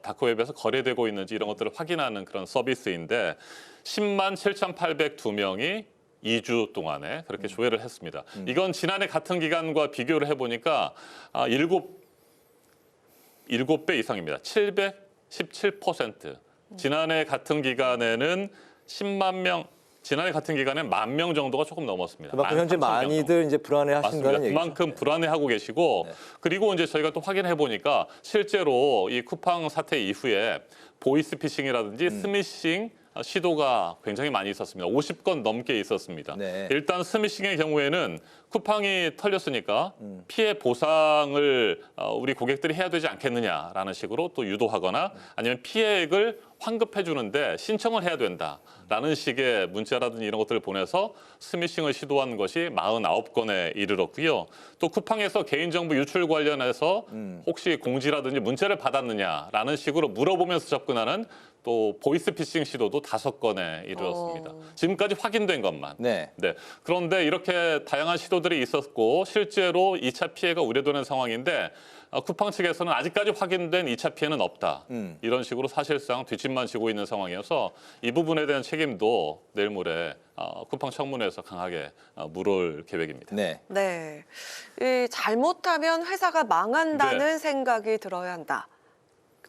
다크웹에서 거래되고 있는지 이런 것들을 확인하는 그런 서비스인데 10만 7,802명이 2주 동안에 그렇게 조회를 했습니다. 이건 지난해 같은 기간과 비교를 해보니까 7배 이상입니다. 717%. 지난해 같은 기간에는 10만 명, 지난해 같은 기간엔 10,000명 정도가 조금 넘었습니다. 그만큼 현재 13,000명 많이들 이제 불안해하신다는 맞습니다. 얘기죠. 그만큼 불안해하고 계시고 그리고 이제 저희가 또 확인해 보니까 실제로 이 쿠팡 사태 이후에 보이스피싱이라든지 스미싱 시도가 굉장히 많이 있었습니다. 50건 넘게 있었습니다. 일단 스미싱의 경우에는 쿠팡이 털렸으니까 피해 보상을 우리 고객들이 해야 되지 않겠느냐라는 식으로 또 유도하거나 아니면 피해액을 환급해 주는데 신청을 해야 된다라는 식의 문자라든지 이런 것들을 보내서 스미싱을 시도한 것이 49건에 이르렀고요. 또 쿠팡에서 개인정보 유출 관련해서 혹시 공지라든지 문자를 받았느냐라는 식으로 물어보면서 접근하는 또 보이스피싱 시도도 5건에 이르렀습니다. 지금까지 확인된 것만. 네. 그런데 이렇게 다양한 시도들이 있었고 실제로 2차 피해가 우려되는 상황인데 쿠팡 측에서는 아직까지 확인된 2차 피해는 없다. 이런 식으로 사실상 뒷짐만 지고 있는 상황이어서 이 부분에 대한 책임도 내일 모레 쿠팡 청문회에서 강하게 물을 계획입니다. 네. 이 잘못하면 회사가 망한다는 네. 생각이 들어야 한다.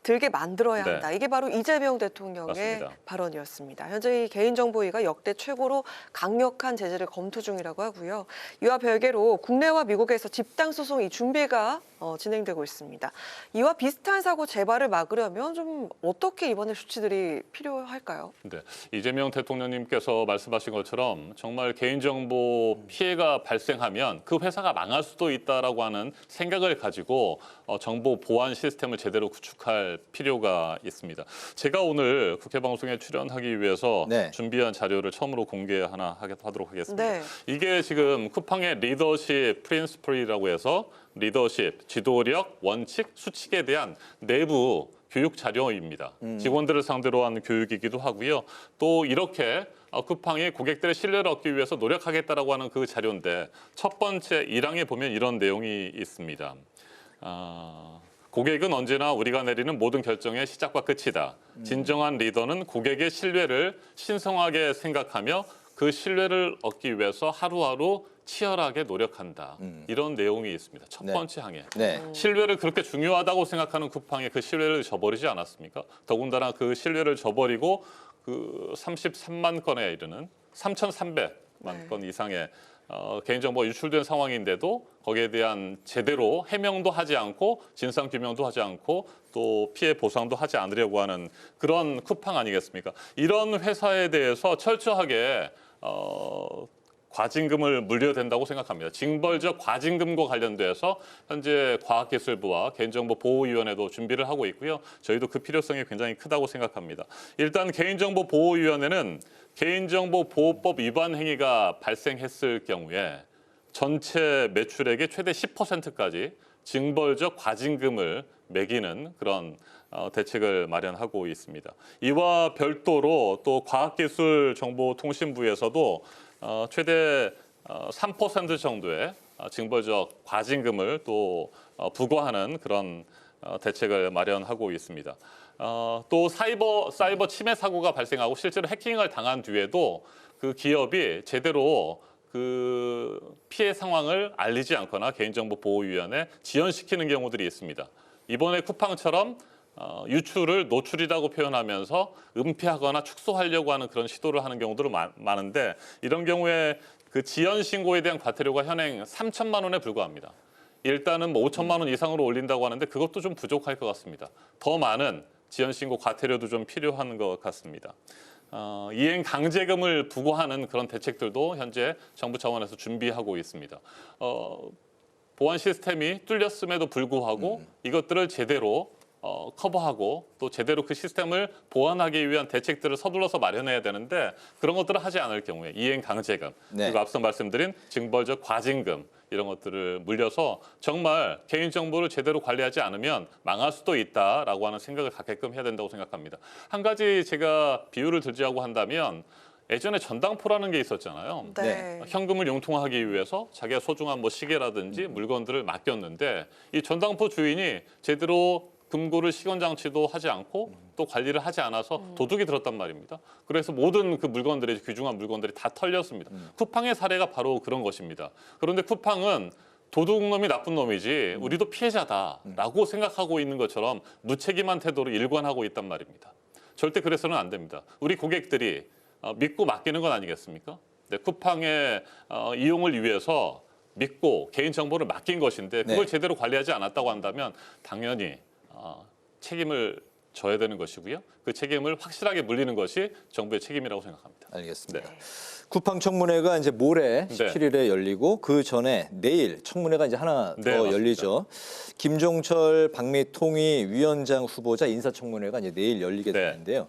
들게 만들어야 네. 한다. 이게 바로 이재명 대통령의 맞습니다. 발언이었습니다. 현재 이 개인정보위가 역대 최고로 강력한 제재를 검토 중이라고 하고요. 이와 별개로 국내와 미국에서 집단 소송이 준비가 진행되고 있습니다. 이와 비슷한 사고 재발을 막으려면 좀 어떻게 이번에 조치들이 필요할까요? 네, 이재명 대통령님께서 말씀하신 것처럼 정말 개인정보 피해가 발생하면 그 회사가 망할 수도 있다라고 하는 생각을 가지고 정보 보안 시스템을 제대로 구축할 필요가 있습니다. 제가 오늘 국회 방송에 출연하기 위해서 준비한 자료를 처음으로 공개하도록 하겠습니다. 이게 지금 쿠팡의 리더십 프린시플이라고 해서 리더십, 지도력, 원칙, 수칙에 대한 내부 교육 자료입니다. 직원들을 상대로 한 교육이기도 하고요. 또 이렇게 쿠팡이 고객들의 신뢰를 얻기 위해서 노력하겠다라고 하는 그 자료인데 첫 번째 1항에 보면 이런 내용이 있습니다. 고객은 언제나 우리가 내리는 모든 결정의 시작과 끝이다. 진정한 리더는 고객의 신뢰를 신성하게 생각하며 그 신뢰를 얻기 위해서 하루하루 치열하게 노력한다. 이런 내용이 있습니다. 첫 번째 항에. 신뢰를 그렇게 중요하다고 생각하는 쿠팡이 그 신뢰를 저버리지 않았습니까? 더군다나 그 신뢰를 저버리고 그 33만 건에 이르는 3,300만 건 이상의 개인정보가 유출된 상황인데도 거기에 대한 제대로 해명도 하지 않고 진상규명도 하지 않고 또 피해 보상도 하지 않으려고 하는 그런 쿠팡 아니겠습니까? 이런 회사에 대해서 철저하게 과징금을 물려야 된다고 생각합니다. 징벌적 과징금과 관련돼서 현재 과학기술부와 개인정보보호위원회도 준비를 하고 있고요. 저희도 그 필요성이 굉장히 크다고 생각합니다. 일단 개인정보보호위원회는 개인정보보호법 위반 행위가 발생했을 경우에 전체 매출액의 최대 10%까지 징벌적 과징금을 매기는 그런 대책을 마련하고 있습니다. 이와 별도로 또 과학기술정보통신부에서도 최대 3% 정도의 징벌적 과징금을 또 부과하는 그런 대책을 마련하고 있습니다. 또 사이버 침해 사고가 발생하고 실제로 해킹을 당한 뒤에도 그 기업이 제대로 그 피해 상황을 알리지 않거나 개인정보보호위원회에 지연시키는 경우들이 있습니다. 이번에 쿠팡처럼 유출을 노출이라고 표현하면서 은폐하거나 축소하려고 하는 그런 시도를 하는 경우들은 많은데 이런 경우에 그 지연 신고에 대한 과태료가 현행 3,000만 원에 불과합니다. 일단은 뭐 5천만 원 이상으로 올린다고 하는데 그것도 좀 부족할 것 같습니다. 더 많은 지연 신고 과태료도 좀 필요한 것 같습니다. 이행 강제금을 부과하는 그런 대책들도 현재 정부 차원에서 준비하고 있습니다. 보안 시스템이 뚫렸음에도 불구하고 이것들을 제대로 커버하고 또 제대로 그 시스템을 보완하기 위한 대책들을 서둘러서 마련해야 되는데 그런 것들을 하지 않을 경우에 이행 강제금 그리고 앞서 말씀드린 징벌적 과징금 이런 것들을 물려서 정말 개인정보를 제대로 관리하지 않으면 망할 수도 있다라고 하는 생각을 갖게끔 해야 된다고 생각합니다. 한 가지 제가 비유를 들자고 한다면 예전에 전당포라는 게 있었잖아요. 현금을 융통하기 위해서 자기가 소중한 뭐 시계라든지 물건들을 맡겼는데 이 전당포 주인이 제대로 금고를 시건장치도 하지 않고 또 관리를 하지 않아서 도둑이 들었단 말입니다. 그래서 모든 그 물건들이 귀중한 물건들이 다 털렸습니다. 쿠팡의 사례가 바로 그런 것입니다. 그런데 쿠팡은 도둑놈이 나쁜 놈이지 우리도 피해자다라고 생각하고 있는 것처럼 무책임한 태도로 일관하고 있단 말입니다. 절대 그래서는 안 됩니다. 우리 고객들이 믿고 맡기는 건 아니겠습니까? 네, 쿠팡의 이용을 위해서 믿고 개인정보를 맡긴 것인데 그걸 네. 제대로 관리하지 않았다고 한다면 당연히 책임을 져야 되는 것이고요. 그 책임을 확실하게 물리는 것이 정부의 책임이라고 생각합니다. 알겠습니다. 쿠팡 청문회가 이제 모레 17일에 열리고 그 전에 내일 청문회가 이제 하나 더 맞습니다. 열리죠. 김종철 방미통위 위원장 후보자 인사청문회가 이제 내일 열리게 되는데요.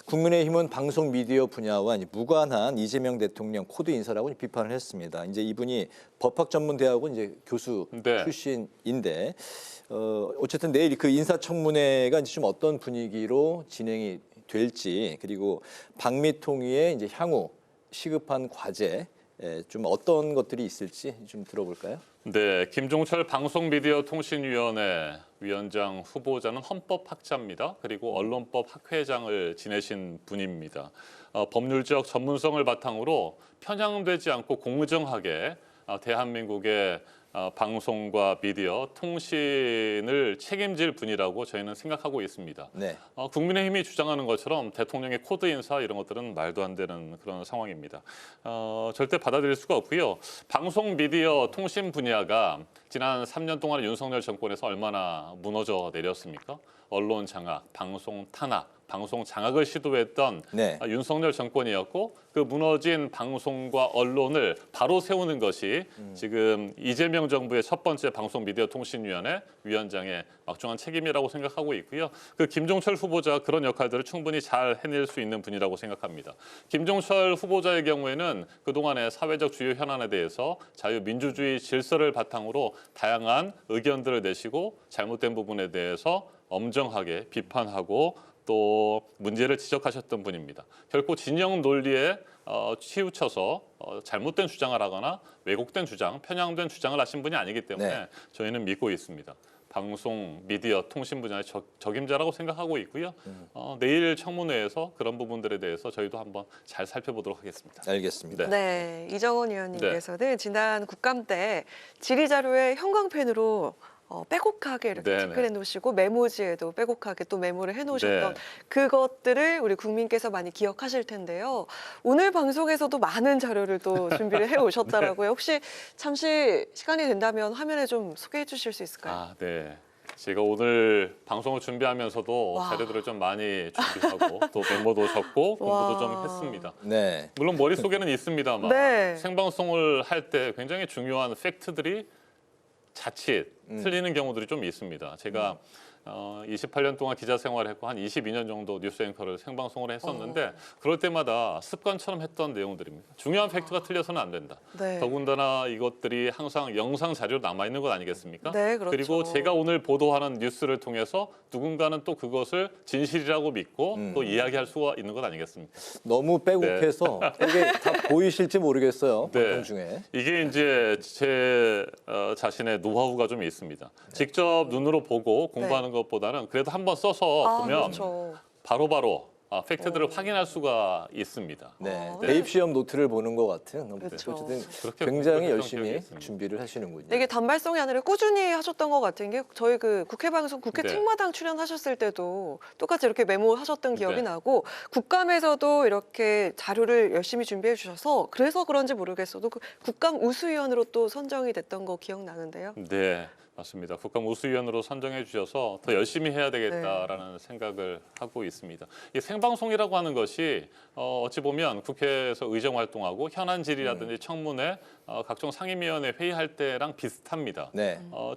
국민의힘은 방송 미디어 분야와 이제 무관한 이재명 대통령 코드 인사라고 비판을 했습니다. 이제 이분이 법학전문대학원 이제 교수 출신인데 어쨌든 내일 그 인사청문회가 이제 좀 어떤 분위기로 진행이 될지 그리고 방미통위의 이제 향후 시급한 과제 좀 어떤 것들이 있을지 좀 들어볼까요? 네, 김종철 방송미디어통신위원회 위원장 후보자는 헌법학자입니다. 그리고 언론법 학회장을 지내신 분입니다. 법률적 전문성을 바탕으로 편향되지 않고 공정하게 대한민국의 방송과 미디어, 통신을 책임질 분이라고 저희는 생각하고 있습니다. 네. 국민의힘이 주장하는 것처럼 대통령의 코드 인사 이런 것들은 말도 안 되는 그런 상황입니다. 절대 받아들일 수가 없고요. 방송, 미디어, 통신 분야가 지난 3년 동안 윤석열 정권에서 얼마나 무너져 내렸습니까? 언론 장악, 방송 탄압, 방송 장악을 시도했던 윤석열 정권이었고 그 무너진 방송과 언론을 바로 세우는 것이 지금 이재명 정부의 첫 번째 방송미디어통신위원회 위원장의 막중한 책임이라고 생각하고 있고요. 그 김종철 후보자가 그런 역할들을 충분히 잘 해낼 수 있는 분이라고 생각합니다. 김종철 후보자의 경우에는 그동안의 사회적 주요 현안에 대해서 자유민주주의 질서를 바탕으로 다양한 의견들을 내시고 잘못된 부분에 대해서 엄정하게 비판하고 또 문제를 지적하셨던 분입니다. 결코 진영 논리에 치우쳐서 잘못된 주장을 하거나 왜곡된 주장, 편향된 주장을 하신 분이 아니기 때문에 저희는 믿고 있습니다. 방송, 미디어, 통신 분야의 적임자라고 생각하고 있고요. 내일 청문회에서 그런 부분들에 대해서 저희도 한번 잘 살펴보도록 하겠습니다. 알겠습니다. 네, 이정원 의원님께서는 지난 국감 때 질의자료에 형광펜으로 빼곡하게 이렇게 체크를 해놓으시고 메모지에도 빼곡하게 또 메모를 해놓으셨던 그것들을 우리 국민께서 많이 기억하실 텐데요. 오늘 방송에서도 많은 자료를 또 준비를 해오셨더라고요. 혹시 잠시 시간이 된다면 화면에 좀 소개해 주실 수 있을까요? 네. 제가 오늘 방송을 준비하면서도 자료들을 좀 많이 준비하고 또 메모도 적고 공부도 좀 했습니다. 네. 물론 머릿속에는 있습니다만 생방송을 할 때 굉장히 중요한 팩트들이 자칫 틀리는 경우들이 좀 있습니다. 제가 28년 동안 기자 생활했고 한 22년 정도 뉴스 앵커를 생방송을 했었는데 그럴 때마다 습관처럼 했던 내용들입니다. 중요한 팩트가 틀려서는 안 된다. 더군다나 이것들이 항상 영상 자료로 남아있는 것 아니겠습니까? 네, 그렇죠. 그리고 제가 오늘 보도하는 뉴스를 통해서 누군가는 또 그것을 진실이라고 믿고 또 이야기할 수가 있는 것 아니겠습니까? 너무 빼곡해서 이게 다 보이실지 모르겠어요. 방송 중에. 이게 이제 제 자신의 노하우가 좀 있습니다. 직접 눈으로 보고 공부하는 것보다는 그래도 한번 써서 보면 바로바로 팩트들을 확인할 수가 있습니다. 대입 시험 노트를 보는 것 같은 어쨌든 굉장히 열심히 준비를 하시는군요. 이게 단발성이 아니라 꾸준히 하셨던 것 같은 게 저희 그 국회 방송 국회 책마당 출연하셨을 때도 똑같이 이렇게 메모하셨던 기억이 나고 국감에서도 이렇게 자료를 열심히 준비해 주셔서 그래서 그런지 모르겠어도 그 국감 우수위원으로 또 선정이 됐던 거 기억나는데요. 네. 맞습니다. 국감 우수위원으로 선정해 주셔서 더 열심히 해야 되겠다라는 생각을 하고 있습니다. 이 생방송이라고 하는 것이 어찌 보면 국회에서 의정 활동하고 현안 질의라든지 청문회, 각종 상임위원회 회의할 때랑 비슷합니다.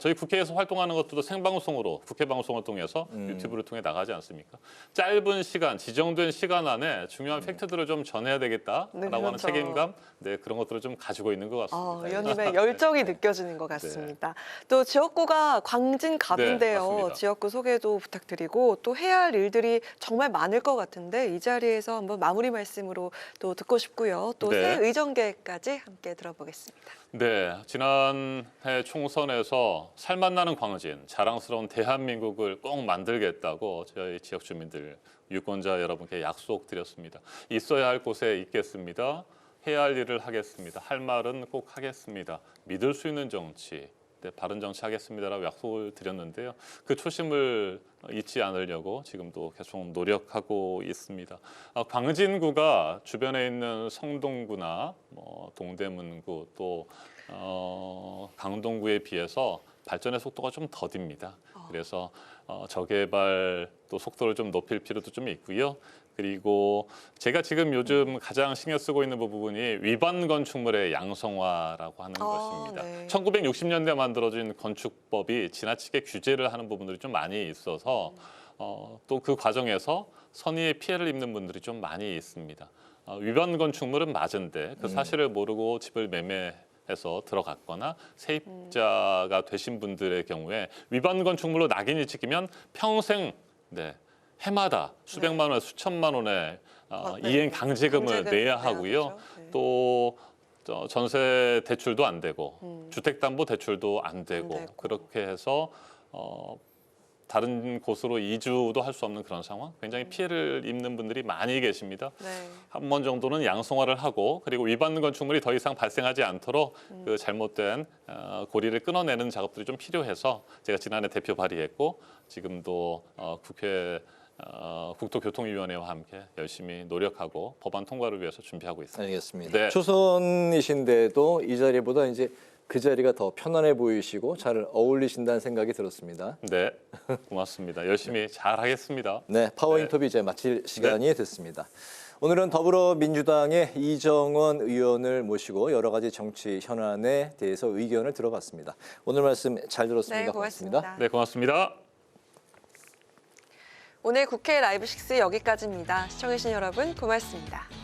저희 국회에서 활동하는 것도 생방송으로 국회 방송을 통해서 유튜브를 통해 나가지 않습니까? 짧은 시간, 지정된 시간 안에 중요한 팩트들을 좀 전해야 되겠다라고 하는 책임감, 그런 것들을 좀 가지고 있는 것 같습니다. 의원님의 열정이 느껴지는 것 같습니다. 또 지역구가 광진갑인데요. 지역구 소개도 부탁드리고 또 해야 할 일들이 정말 많을 것 같은데 이 자리에서 한번 마무리 말씀으로 또 듣고 싶고요. 또 새 의정 계획까지 함께 들어보겠습니다. 네, 지난해 총선에서 살맛나는 광진, 자랑스러운 대한민국을 꼭 만들겠다고 저희 지역 주민들, 유권자 여러분께 약속드렸습니다. 있어야 할 곳에 있겠습니다. 해야 할 일을 하겠습니다. 할 말은 꼭 하겠습니다. 믿을 수 있는 정치, 바른 정치하겠습니다라고 약속을 드렸는데요. 그 초심을 잊지 않으려고 지금도 계속 노력하고 있습니다. 광진구가 주변에 있는 성동구나 동대문구 또 강동구에 비해서 발전의 속도가 좀 더딥니다. 그래서 저개발 또 속도를 좀 높일 필요도 좀 있고요. 그리고 제가 지금 요즘 가장 신경 쓰고 있는 부분이 위반 건축물의 양성화라고 하는 것입니다. 네. 1960년대 만들어진 건축법이 지나치게 규제를 하는 부분들이 좀 많이 있어서 또 그 과정에서 선의의 피해를 입는 분들이 좀 많이 있습니다. 위반 건축물은 맞은데 그 사실을 모르고 집을 매매해서 들어갔거나 세입자가 되신 분들의 경우에 위반 건축물로 낙인이 찍히면 평생 해마다 수백만 원에서 수천만 원의 이행 강제금을 내야 하고요. 또 전세 대출도 안 되고 주택담보대출도 안 되고 그렇게 해서 다른 곳으로 이주도 할 수 없는 그런 상황, 굉장히 피해를 입는 분들이 많이 계십니다. 한 번 정도는 양성화를 하고 그리고 위반 건축물이 더 이상 발생하지 않도록 그 잘못된 고리를 끊어내는 작업들이 좀 필요해서 제가 지난해 대표 발의했고 지금도 국회 국토교통위원회와 함께 열심히 노력하고 법안 통과를 위해서 준비하고 있습니다. 알겠습니다. 네. 초선이신데도 이 자리보다 이제 그 자리가 더 편안해 보이시고 잘 어울리신다는 생각이 들었습니다. 네, 고맙습니다. 열심히 잘 하겠습니다. 네, 파워 인터뷰 이제 마칠 시간이 됐습니다. 오늘은 더불어민주당의 이정원 의원을 모시고 여러 가지 정치 현안에 대해서 의견을 들어봤습니다. 오늘 말씀 잘 들었습니다. 네, 고맙습니다. 네, 고맙습니다. 오늘 국회 라이브 6 여기까지입니다. 시청해주신 여러분 고맙습니다.